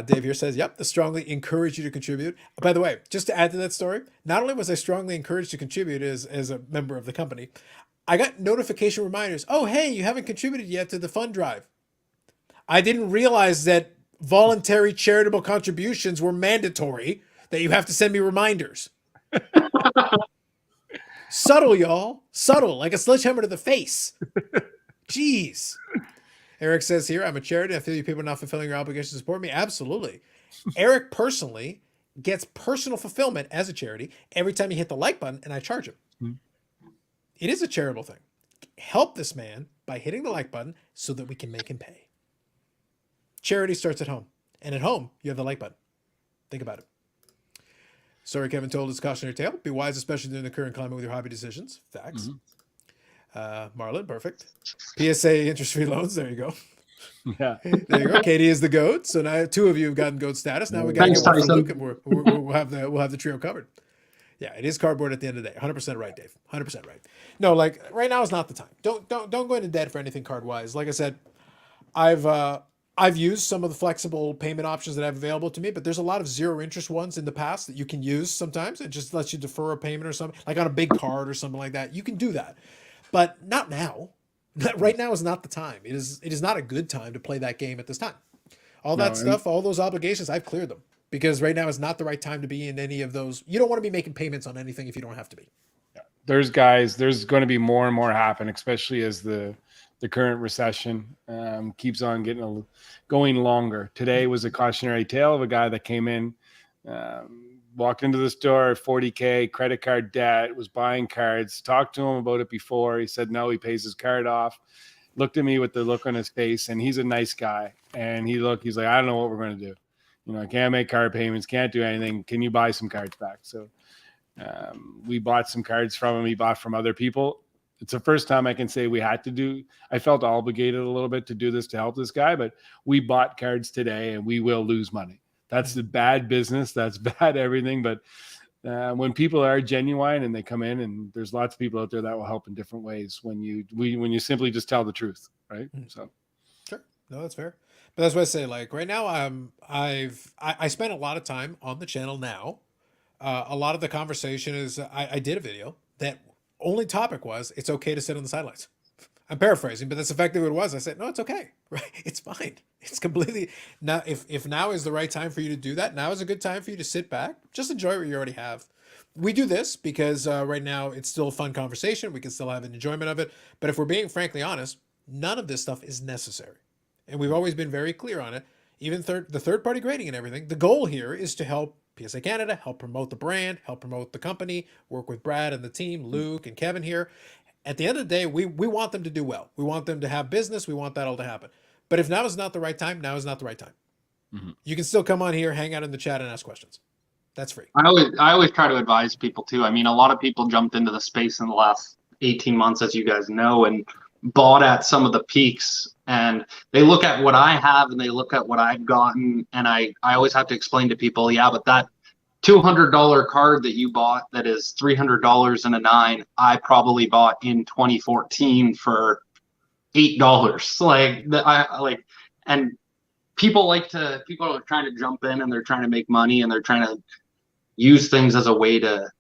Dave here says, yep, strongly encourage you to contribute. By the way, just to add to that story, not only was I strongly encouraged to contribute as a member of the company, I got notification reminders. Oh, hey, you haven't contributed yet to the fund drive. I didn't realize that voluntary charitable contributions were mandatory, that you have to send me reminders. Subtle, y'all. Subtle, like a sledgehammer to the face. Jeez. Eric says here, I'm a charity. I feel you people are not fulfilling your obligations to support me. Absolutely. Eric personally gets personal fulfillment as a charity every time you hit the like button, and I charge him. It is a charitable thing. Help this man by hitting the like button so that we can make him pay. Charity starts at home. And at home, you have the like button. Think about it. Sorry, Kevin told his cautionary tale. Be wise, especially during the current climate with your hobby decisions. Facts. Marlon, perfect. PSA interest-free loans. There you go. Yeah. There you go. Katie is the goat. So now two of you have gotten goat status. Now we got to get one from Luke, and we'll have the trio covered. Yeah, it is cardboard at the end of the day. 100% right, Dave. 100% right. No, like right now is not the time. Don't go into debt for anything card wise. Like I said, I've used some of the flexible payment options that I have available to me, but there's a lot of zero interest ones in the past that you can use sometimes. It just lets you defer a payment or something, like on a big card or something like that. You can do that, but not now. Right now is not the time. It is not a good time to play that game at this time. All that stuff, all those obligations, I've cleared them. Because right now is not the right time to be in any of those. You don't want to be making payments on anything if you don't have to be. Yeah. There's going to be more and more happen, especially as the current recession keeps on going longer. Today was a cautionary tale of a guy that came in, walked into the store, 40K credit card debt, was buying cards, talked to him about it before. He said, no, he pays his card off, looked at me with the look on his face, and he's a nice guy. And he's like, I don't know what we're going to do. I can't make card payments, can't do anything. Can you buy some cards back? So we bought some cards from him. He bought from other people. It's the first time I can say I felt obligated a little bit to do this to help this guy, but we bought cards today and we will lose money. That's the bad business. That's bad everything. But when people are genuine and they come in, and there's lots of people out there that will help in different ways when you simply just tell the truth, right? So sure. No, that's fair. But that's what I say. Like right now, I spend a lot of time on the channel now. A lot of the conversation is I did a video that only topic was it's okay to sit on the sidelines. I'm paraphrasing, but that's effectively what it was. I said, no, it's okay. Right? It's fine. It's completely now. If now is the right time for you to do that, now is a good time for you to sit back, just enjoy what you already have. We do this because right now it's still a fun conversation. We can still have an enjoyment of it. But if we're being frankly honest, none of this stuff is necessary, and we've always been very clear on it. Even the third party grading and everything. The goal here is to help PSA Canada, help promote the brand, help promote the company, work with Brad and the team, Luke and Kevin here. At the end of the day, we want them to do well. We want them to have business. We want that all to happen. But if now is not the right time, now is not the right time. Mhm. You can still come on here, hang out in the chat, and ask questions. That's free. I always try to advise people too. I mean, a lot of people jumped into the space in the last 18 months, as you guys know, and bought at some of the peaks. And they look at what I have and they look at what I've gotten. And I always have to explain to people, yeah, but that $200 card that you bought that is $300 in a 9, I probably bought in 2014 for $8. And people are trying to jump in and they're trying to make money and they're trying to use things as a way to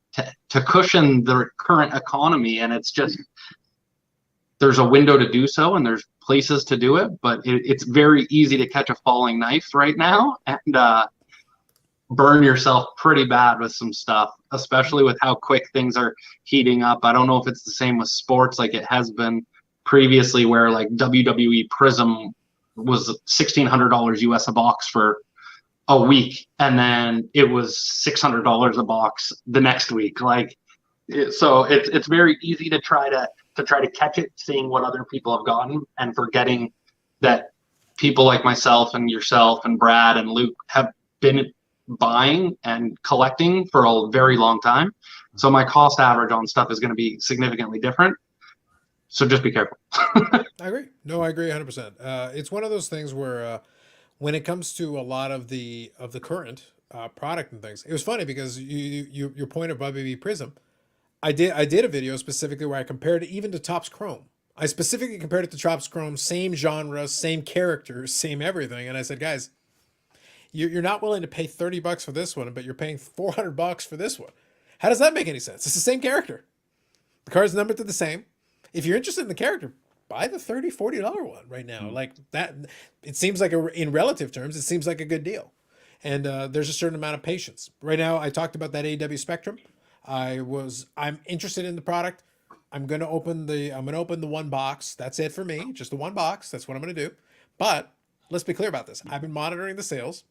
cushion the current economy. And it's just, there's a window to do so and there's places to do it, but it's very easy to catch a falling knife right now and burn yourself pretty bad with some stuff, especially with how quick things are heating up. I don't know if it's the same with sports like it has been previously, where like WWE Prism was $1,600 US a box for a week, and then it was $600 a box the next week. So it's very easy to try to catch it, seeing what other people have gotten, and forgetting that people like myself and yourself and Brad and Luke have been buying and collecting for a very long time. So my cost average on stuff is going to be significantly different. So just be careful. I agree. No, I agree 100%. It's one of those things where when it comes to a lot of the current product and things, it was funny because your point of WB Prism, I did a video specifically where I compared it even to Topps Chrome. I specifically compared it to Topps Chrome, same genre, same characters, same everything, and I said, guys, you're not willing to pay $30 for this one, but you're paying $400 for this one. How does that make any sense? It's the same character. The card's numbered to the same. If you're interested in the character, buy the $30, $40 one right now. Like that, it seems like in relative terms, it seems like a good deal. And there's a certain amount of patience. Right now, I talked about that AEW Spectrum. I'm interested in the product. I'm gonna open the one box. That's it for me. Just the one box. That's what I'm gonna do. But let's be clear about this. I've been monitoring the sales.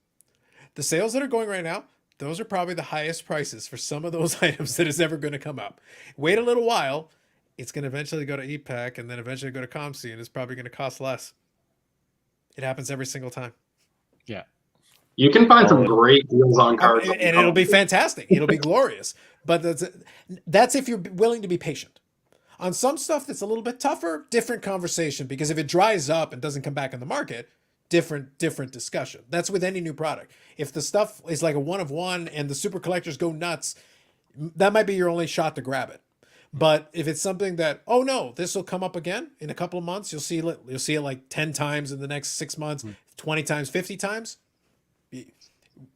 The sales that are going right now, those are probably the highest prices for some of those items that is ever going to come up. Wait a little while. It's going to eventually go to EPAC and then eventually go to ComC, and it's probably going to cost less. It happens every single time. Yeah. You can find some great deals on cards. And it'll be fantastic. It'll be glorious. But that's if you're willing to be patient. On some stuff that's a little bit tougher, different conversation, because if it dries up and doesn't come back in the market, different discussion. That's with any new product. If the stuff is like a one of one and the super collectors go nuts, that might be your only shot to grab it. But if it's something that, oh no, this will come up again in a couple of months, you'll see it like 10 times in the next 6 months, 20 times, 50 times.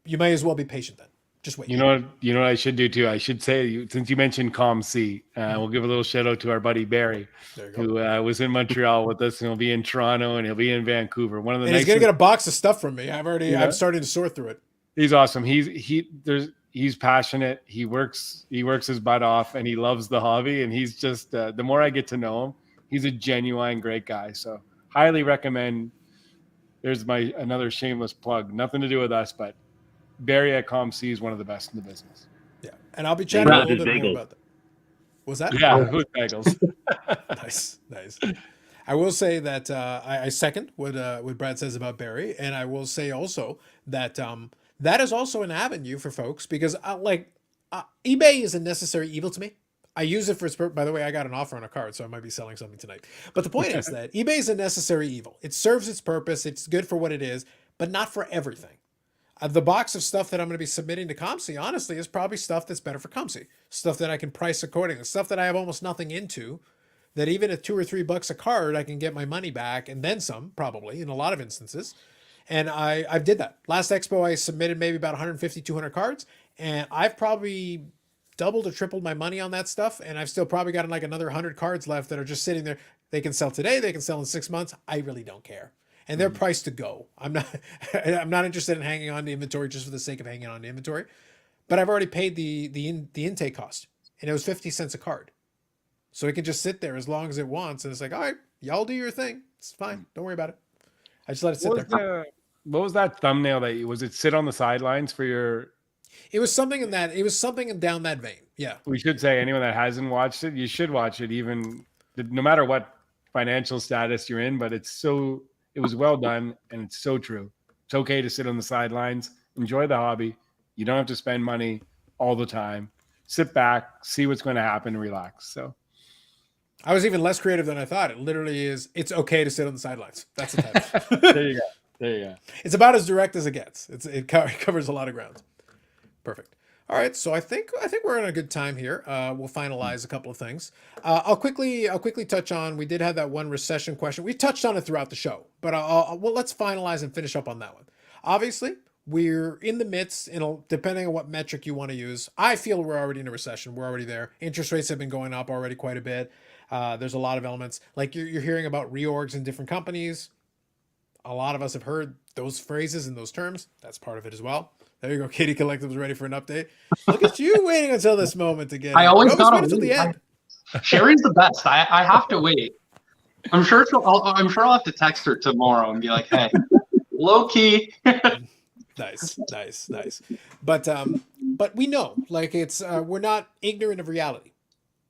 You may as well be patient then. Just wait. You know what I should do too? I should say, since you mentioned ComC, we'll give a little shout out to our buddy Barry, who was in Montreal with us, and he'll be in Toronto and he'll be in Vancouver. One of the and he's gonna get a box of stuff from me. I'm starting to sort through it. He's awesome. He's passionate. He works his butt off, and he loves the hobby. And he's just the more I get to know him, he's a genuine great guy. So highly recommend. There's another shameless plug. Nothing to do with us, but Barry at ComC is one of the best in the business. Yeah, and I'll be chatting a little bit more about that. Was that? Yeah, with bagels. Nice. I will say that I second what Brad says about Barry, and I will say also that that is also an avenue for folks because eBay is a necessary evil to me. I use it for, by the way, I got an offer on a card, so I might be selling something tonight. But the point is that eBay is a necessary evil. It serves its purpose. It's good for what it is, but not for everything. The box of stuff that I'm going to be submitting to ComC, honestly, is probably stuff that's better for ComC. Stuff that I can price accordingly. Stuff that I have almost nothing into, that even at $2 or $3 a card, I can get my money back and then some, probably, in a lot of instances. And I did that. Last Expo, I submitted maybe about 150, 200 cards, and I've probably doubled or tripled my money on that stuff, and I've still probably got like another 100 cards left that are just sitting there. They can sell today. They can sell in 6 months. I really don't care. And they're priced to go. I'm not interested in hanging on to inventory just for the sake of hanging on to inventory. But I've already paid the intake cost, and it was 50 cents a card. So it can just sit there as long as it wants. And it's like, all right, y'all do your thing. It's fine. Don't worry about it. I just let it sit there. What was that thumbnail was it sit on the sidelines for your? It was something down that vein. Yeah. We should say anyone that hasn't watched it, you should watch it, even no matter what financial status you're in, but it was well done. And it's so true. It's okay to sit on the sidelines, enjoy the hobby. You don't have to spend money all the time. Sit back, see what's going to happen, and relax. So I was even less creative than I thought. It literally is. It's okay to sit on the sidelines. That's the title. There you go. It's about as direct as it gets. It covers a lot of ground. Perfect. All right, so I think we're in a good time here. We'll finalize a couple of things. I'll quickly touch on. We did have that one recession question. We touched on it throughout the show, but let's finalize and finish up on that one. Obviously, we're in the midst, depending on what metric you want to use. I feel we're already in a recession. We're already there. Interest rates have been going up already quite a bit. There's a lot of elements. Like you're hearing about reorgs in different companies. A lot of us have heard those phrases and those terms. That's part of it as well. There you go. Katie Collective's ready for an update. Look at you waiting until this moment to get. I always thought until the end. Sherry's the best. I have to wait. I'm sure I'll have to text her tomorrow and be like, hey, low key. Nice. But we know, like we're not ignorant of reality.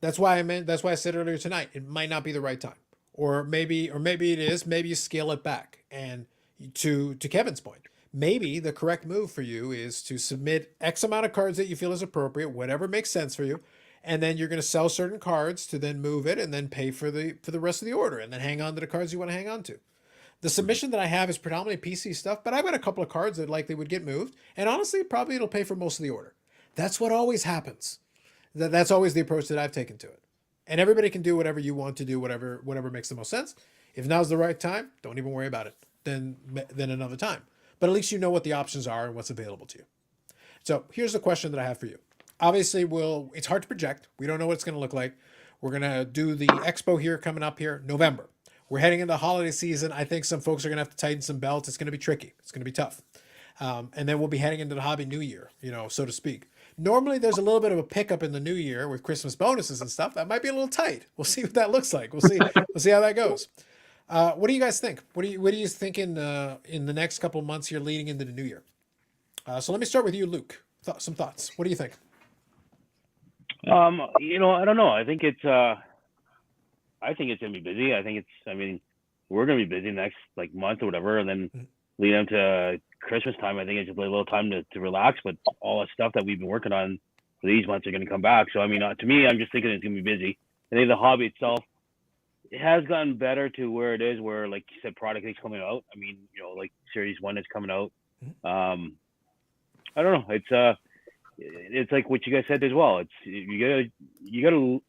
That's why I said earlier tonight, it might not be the right time. Or maybe it is. Maybe you scale it back. And to Kevin's point, maybe the correct move for you is to submit X amount of cards that you feel is appropriate, whatever makes sense for you. And then you're going to sell certain cards to then move it and then pay for the rest of the order and then hang on to the cards you want to hang on to. The submission that I have is predominantly PC stuff, but I've got a couple of cards that likely would get moved. And honestly, probably it'll pay for most of the order. That's what always happens. That's always the approach that I've taken to it. And everybody can do whatever you want to do, whatever makes the most sense. If now's the right time, don't even worry about it. Then another time. But at least you know what the options are and what's available to you. So here's the question that I have for you. Obviously, it's hard to project. We don't know what it's going to look like. We're going to do the Expo here coming up here, November. We're heading into the holiday season. I think some folks are going to have to tighten some belts. It's going to be tricky. It's going to be tough. And then we'll be heading into the hobby new year, so to speak. Normally, there's a little bit of a pickup in the new year with Christmas bonuses and stuff. That might be a little tight. We'll see what that looks like. We'll see how that goes. What do you guys think? What are you thinking in the next couple of months here leading into the new year? So let me start with you, Luke. Some thoughts. What do you think? I don't know. I think it's gonna be busy. We're gonna be busy next month or whatever, and then leading up to Christmas time, I think it's just a little time to relax. But all the stuff that we've been working on for these months are gonna come back. So to me, I'm just thinking it's gonna be busy. I think the hobby itself, it has gotten better to where it is, where like you said, product is coming out. Like Series 1 is coming out. I don't know. It's like what you guys said as well. It's you gotta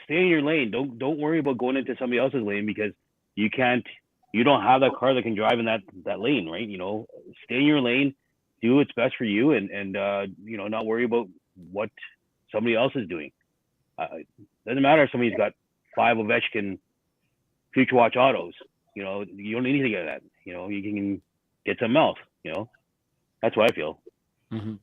stay in your lane. Don't worry about going into somebody else's lane because you don't have that car that can drive in that lane, right? Stay in your lane, do what's best for you, and not worry about what somebody else is doing. Doesn't matter if somebody's got 5 Ovechkin Future Watch autos. You don't need anything out of that. You can get something else. That's what I feel. Mm-hmm.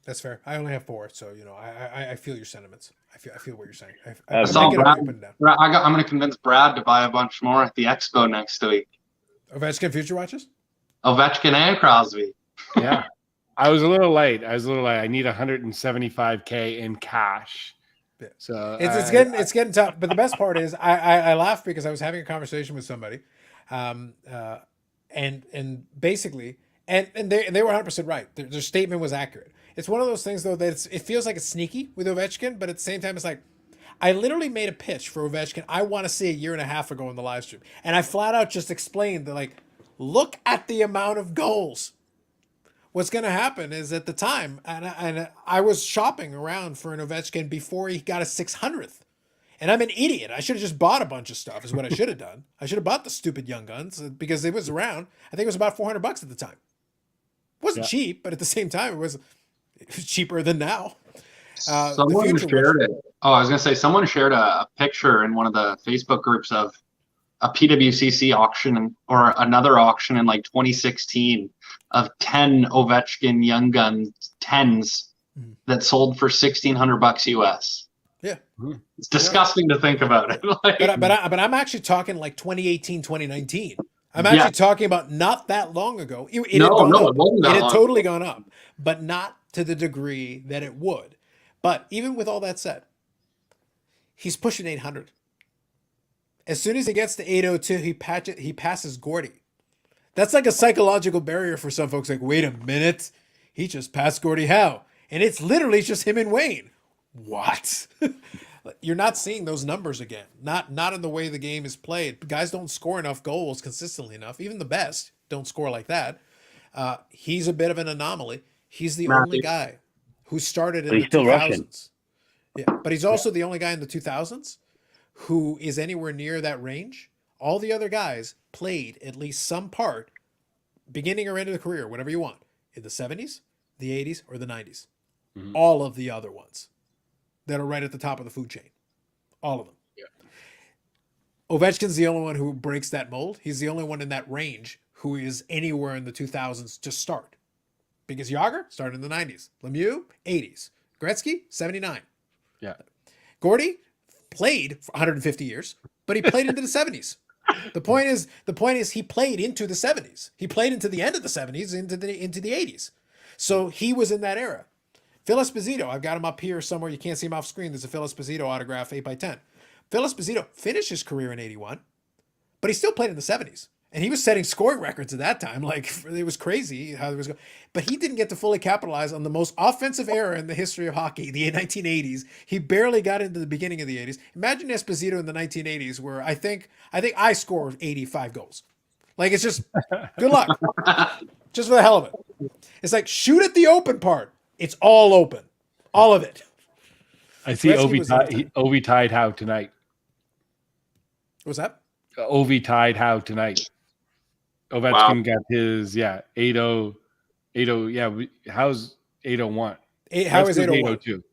That's fair. I only have 4, so I feel your sentiments. I feel what you're saying. I'm going to convince Brad to buy a bunch more at the Expo next week. Ovechkin Future Watches? Ovechkin and Crosby. Yeah. I was a little late. I need $175K in cash. Yeah. So it's getting tough. But the best part is I laughed because I was having a conversation with somebody, and basically they were 100% right. Their statement was accurate. It's one of those things though that it feels like it's sneaky with Ovechkin, but at the same time it's like I literally made a pitch for Ovechkin I want to see a year and a half ago in the live stream, and I flat out just explained that look at the amount of goals. What's going to happen is at the time, and I was shopping around for an Ovechkin before he got a 600th. And I'm an idiot. I should have just bought a bunch of stuff is what I should have done. I should have bought the stupid Young Guns because it was around. I think it was about $400 at the time. It wasn't cheap, but at the same time, it was cheaper than now. Someone shared it. Oh, I was going to say, someone shared a picture in one of the Facebook groups of a PWCC auction or another auction in like 2016 of 10 Ovechkin Young Guns 10s that sold for $1,600 US. Yeah. It's disgusting to think about it. Like, But I'm actually talking like 2018, 2019. I'm actually talking about not that long ago. It had gone up. it wasn't that It had long totally ago. gone up, but not to the degree that it would. But even with all that said, he's pushing 800. As soon as he gets to 802, he passes Gordy. That's like a psychological barrier for some folks. Like, wait a minute, he just passed Gordie Howe, and it's literally just him and Wayne. What? You're not seeing those numbers again. Not in the way the game is played. Guys don't score enough goals consistently enough. Even the best don't score like that. He's a bit of an anomaly. He's the only guy who started in the 2000s. Yeah, but he's also the only guy in the 2000s who is anywhere near that range. All the other guys played at least some part, beginning or end of the career, whatever you want, in the 70s, the 80s, or the 90s. All of the other ones that are right at the top of the food chain. All of them. Yeah. Ovechkin's the only one who breaks that mold. He's the only one in that range who is anywhere in the 2000s to start. Because Yager started in the 90s. Lemieux, 80s. Gretzky, 79. Yeah. Gordy played for 150 years, but he played into the 70s. The point is he played into the 70s. He played into the end of the 70s, into the 80s. So he was in that era. Phil Esposito, I've got him up here somewhere. You can't see him off screen. There's a Phil Esposito autograph, 8x10. Phil Esposito finished his career in 81, but he still played in the 70s. And he was setting scoring records at that time. Like, it was crazy how it was going. But he didn't get to fully capitalize on the most offensive era in the history of hockey, the 1980s. He barely got into the beginning of the 80s. Imagine Esposito in the 1980s, where I think I scored 85 goals. Like, it's just, good luck. Just for the hell of it. It's like, shoot at the open part. It's all open. All of it. I see Ovi tied Howe tonight. What's that? Ovi tied Howe tonight. Ovechkin got his 8-0. Yeah, Howe's 801. How is 801? 802.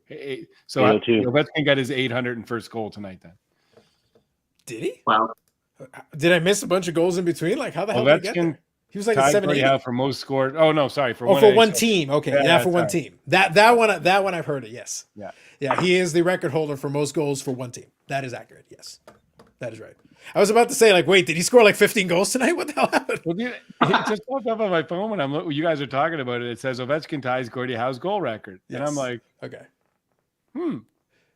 So 802. Ovechkin got his 801st goal tonight then. Did he? Wow. Did I miss a bunch of goals in between? Like, how the hell did he get there? He was like a 780 for most scored. Oh no, sorry, for one team. Okay, for one team. That one I've heard it. Yes. Yeah. He is the record holder for most goals for one team. That is accurate. Yes, that is right. I was about to say, like, wait, did he score like 15 goals tonight? What the hell happened? Well, dude, it just popped up on my phone when you guys are talking about it. It says Ovechkin ties Gordie Howe's goal record, and I'm like, okay, And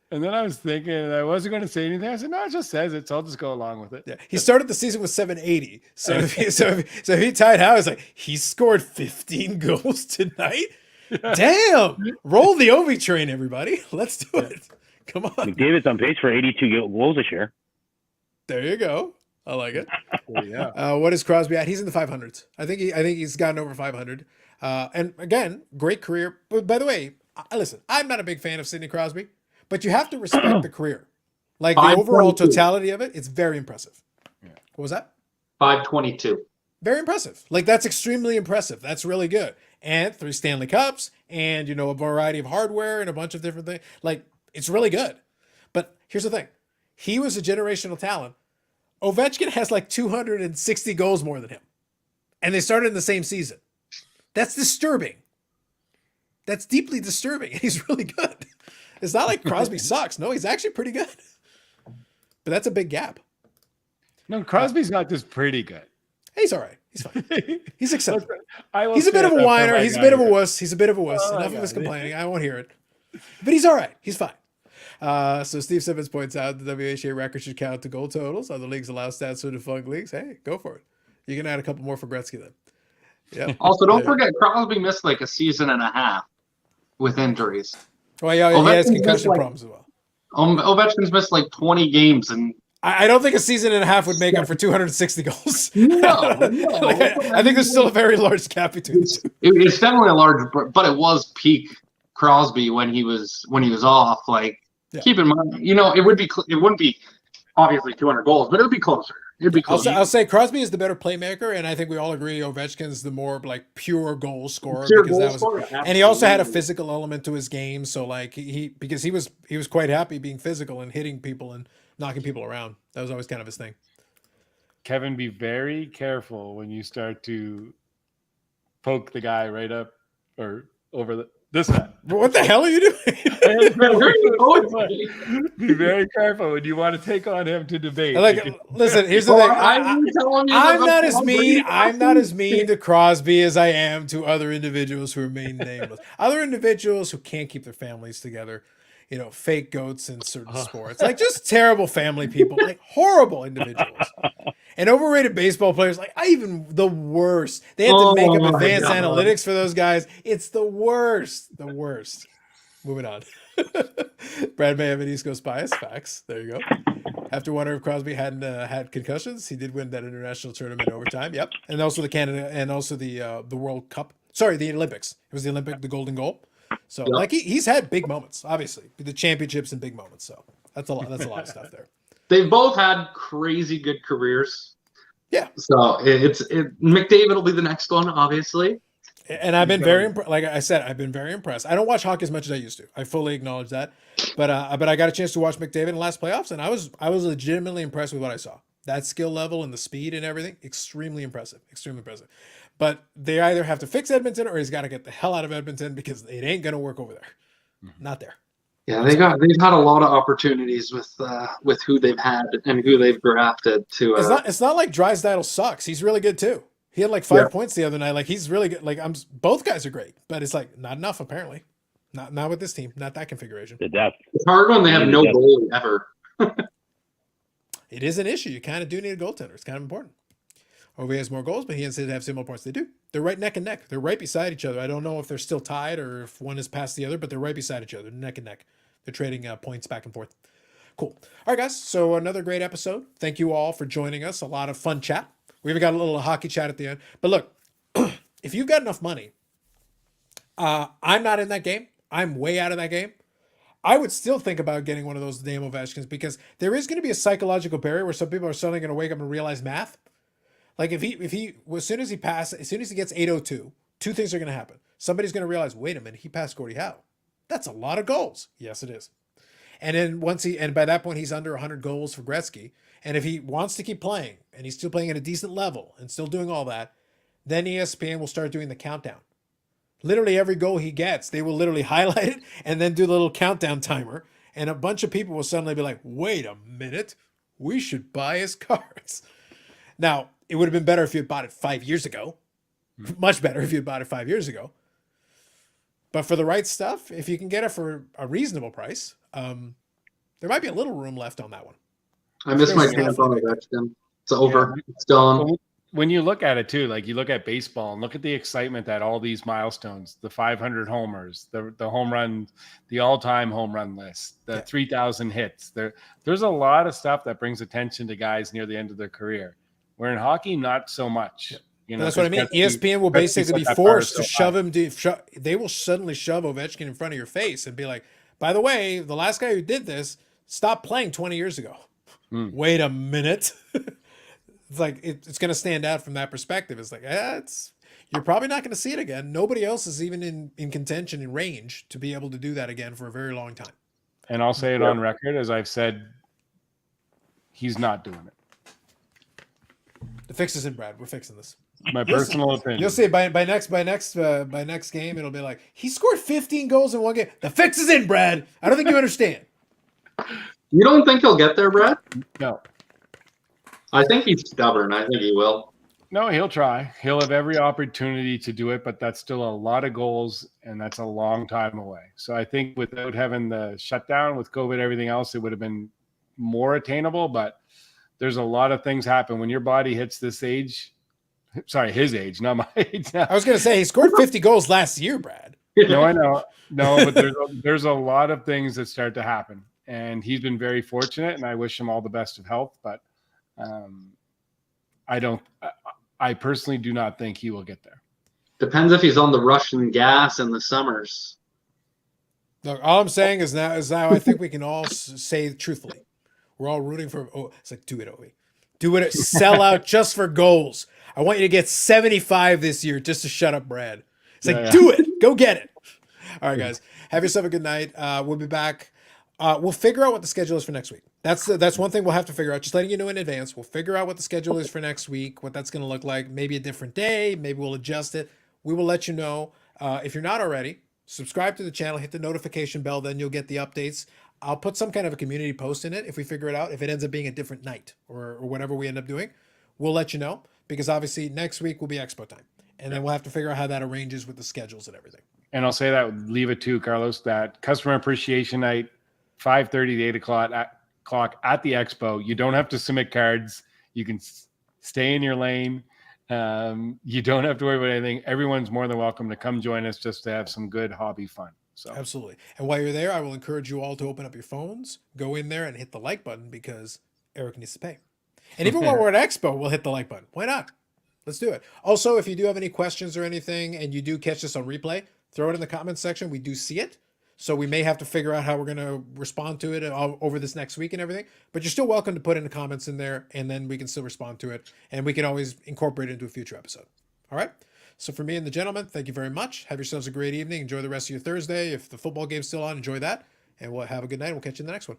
then I was thinking, I wasn't going to say anything. I said, no, it just says it, so I'll just go along with it. Yeah, he started the season with 780. So if he tied Howe, it's like he scored 15 goals tonight. Yeah. Damn! Roll the Ovi train, everybody. Let's do it. Come on. McDavid's on pace for 82 goals this year. There you go. I like it. Yeah. What is Crosby at? He's in the 500s. I think he's gotten over 500. And again, great career. But by the way, listen, I'm not a big fan of Sidney Crosby. But you have to respect the career. Like, the overall totality of it, it's very impressive. Yeah. What was that? 522. Very impressive. Like, that's extremely impressive. That's really good. And 3 Stanley Cups and, a variety of hardware and a bunch of different things. Like, it's really good. But here's the thing. He was a generational talent. Ovechkin has like 260 goals more than him. And they started in the same season. That's disturbing. That's deeply disturbing. And he's really good. It's not like Crosby sucks. No, he's actually pretty good. But that's a big gap. No, Crosby's not just pretty good. He's all right. He's fine. He's acceptable. He's a bit of a whiner. He's a bit of a wuss. He's a bit of a wuss. Enough of his complaining. I won't hear it. But he's all right. He's fine. So Steve Simmons points out the WHA record should count to goal totals. Other leagues allow stats for defunct leagues. Hey, go for it. You can add a couple more for Gretzky then. Yeah. Also, don't forget, Crosby missed like a season and a half with injuries. Well, yeah, he has concussion problems as well. Ovechkin's missed like 20 games, and I don't think a season and a half would make up for 260 goals. No. I think there's still a very large gap between the two. It's definitely a large, but it was peak Crosby when he was off. Like, keep in mind, it wouldn't be obviously 200 goals, but it would be closer. It'd be closer. I'll say Crosby is the better playmaker, and I think we all agree Ovechkin's the more like pure goal scorer. And he also had a physical element to his game. So like he was quite happy being physical and hitting people and knocking people around. That was always kind of his thing. Kevin, be very careful when you start to poke the guy right up or over this side. What the hell are you doing? Be very careful when you want to take on him to debate. Listen, here's the thing. I'm not as mean. I'm not as mean to Crosby as I am to other individuals who remain nameless. Other individuals who can't keep their families together. You know, fake goats in certain sports, like just terrible family people, like horrible individuals. And overrated baseball players, like the worst. They had to make up advanced analytics for those guys. It's the worst. The worst. Moving on. Brad may have an East Coast bias. Facts. There you go. After wonder if Crosby hadn't had concussions, he did win that international tournament overtime. Yep. And also the Canada and also the World Cup. Sorry, the Olympics. It was the golden goal. So like he's had big moments, obviously. The championships and big moments. So that's a lot of stuff there. They've both had crazy good careers. Yeah. So McDavid will be the next one, obviously. And I've been very like I said, I've been very impressed. I don't watch hockey as much as I used to. I fully acknowledge that. But I got a chance to watch McDavid in the last playoffs, and I was legitimately impressed with what I saw. That skill level and the speed and everything, extremely impressive. Extremely impressive. But they either have to fix Edmonton or he's got to get the hell out of Edmonton because it ain't gonna work over there. Not there. Yeah, they've had a lot of opportunities with who they've had and who they've drafted to. It's not like Drysdale sucks. He's really good too. He had like 5 points the other night. Like he's really good. Like both guys are great, but it's like not enough apparently. Not with this team. Not that configuration. The depth. It's hard when they have no goalie ever. It is an issue. You kind of do need a goaltender. It's kind of important. Ovi has more goals, but he and Sid have similar points. They do. They're right neck and neck. They're right beside each other. I don't know if they're still tied or if one is past the other, but they're right beside each other, neck and neck. They're trading points back and forth. Cool. All right, guys. So another great episode. Thank you all for joining us. A lot of fun chat. We even got a little hockey chat at the end. But look, if you've got enough money, I'm not in that game. I'm way out of that game. I would still think about getting one of those Dame Ovechkins because there is going to be a psychological barrier where some people are suddenly going to wake up and realize math. Like if he as soon as he gets 802, two things are going to happen. Somebody's going to realize, wait a minute, he passed Gordie Howe. That's a lot of goals. Yes, it is. And then by that point, he's under 100 goals for Gretzky. And if he wants to keep playing and he's still playing at a decent level and still doing all that, then ESPN will start doing the countdown. Literally every goal he gets, they will literally highlight it and then do the little countdown timer. And a bunch of people will suddenly be like, wait a minute, we should buy his cards. Now, it would have been better if you had bought it 5 years ago. Much better if you had bought it 5 years ago. But for the right stuff, if you can get it for a reasonable price, there might be a little room left on that one. I miss my chance on Ovechkin. It's over. Yeah. It's done. When you look at it too, like you look at baseball and look at the excitement that all these milestones, the 500 homers, the home run, the all-time home run list, the 3,000 hits. There's a lot of stuff that brings attention to guys near the end of their career. Where in hockey, not so much. Yeah. You know, that's what I mean. ESPN will basically be forced to shove him. They will suddenly shove Ovechkin in front of your face and be like, by the way, the last guy who did this stopped playing 20 years ago. Wait a minute. It's like it's going to stand out from that perspective. It's like, you're probably not going to see it again. Nobody else is even in contention in range to be able to do that again for a very long time. And I'll say it on record, as I've said, he's not doing it. The fix is in, Brad. We're fixing this. My personal opinion. You'll see by next game, it'll be like he scored 15 goals in one game. The fix is in, Brad. I don't think you understand. You don't think he'll get there, Brad? No. I think he's stubborn. I think he will. No, he'll try. He'll have every opportunity to do it, but that's still a lot of goals, and that's a long time away. So I think without having the shutdown with COVID, everything else, it would have been more attainable. But there's a lot of things happen when your body hits this age. Sorry, his age, not my age. I was going to say he scored 50 goals last year, Brad. No, I know. No, but there's a lot of things that start to happen, and he's been very fortunate, and I wish him all the best of health. But I personally do not think he will get there. Depends if he's on the Russian gas in the summers. Look, all I'm saying is now I think we can all say truthfully, we're all rooting for. Oh, it's like do it, Ovi. Do it. Sell out just for goals. I want you to get 75 this year just to shut up Brad. It's like, do it. Go get it. All right, guys. Have yourself a good night. We'll be back We'll figure out what the schedule is for next week. That's one thing we'll have to figure out. Just letting you know in advance. We'll figure out what the schedule is for next week, what that's going to look like. Maybe a different day. Maybe we'll adjust it. We will let you know. If you're not already, subscribe to the channel, hit the notification bell, then you'll get the updates. I'll put some kind of a community post in it if we figure it out. If it ends up being a different night or whatever we end up doing, we'll let you know, because obviously next week will be Expo time. And then we'll have to figure out how that arranges with the schedules and everything. And I'll say that, leave it too, Carlos, that customer appreciation night, 5:30 to 8 o'clock at the Expo. You don't have to submit cards. You can stay in your lane. You don't have to worry about anything. Everyone's more than welcome to come join us just to have some good hobby fun. So absolutely. And while you're there, I will encourage you all to open up your phones, go in there and hit the like button, because Eric needs to pay. And even while we're at Expo, we'll hit the like button. Why not? Let's do it. Also, if you do have any questions or anything and you do catch this on replay, throw it in the comments section. We do see it. So we may have to figure out how we're going to respond to it over this next week and everything. But you're still welcome to put in the comments in there, and then we can still respond to it. And we can always incorporate it into a future episode. All right? So for me and the gentlemen, thank you very much. Have yourselves a great evening. Enjoy the rest of your Thursday. If the football game's still on, enjoy that. And we'll have a good night. We'll catch you in the next one.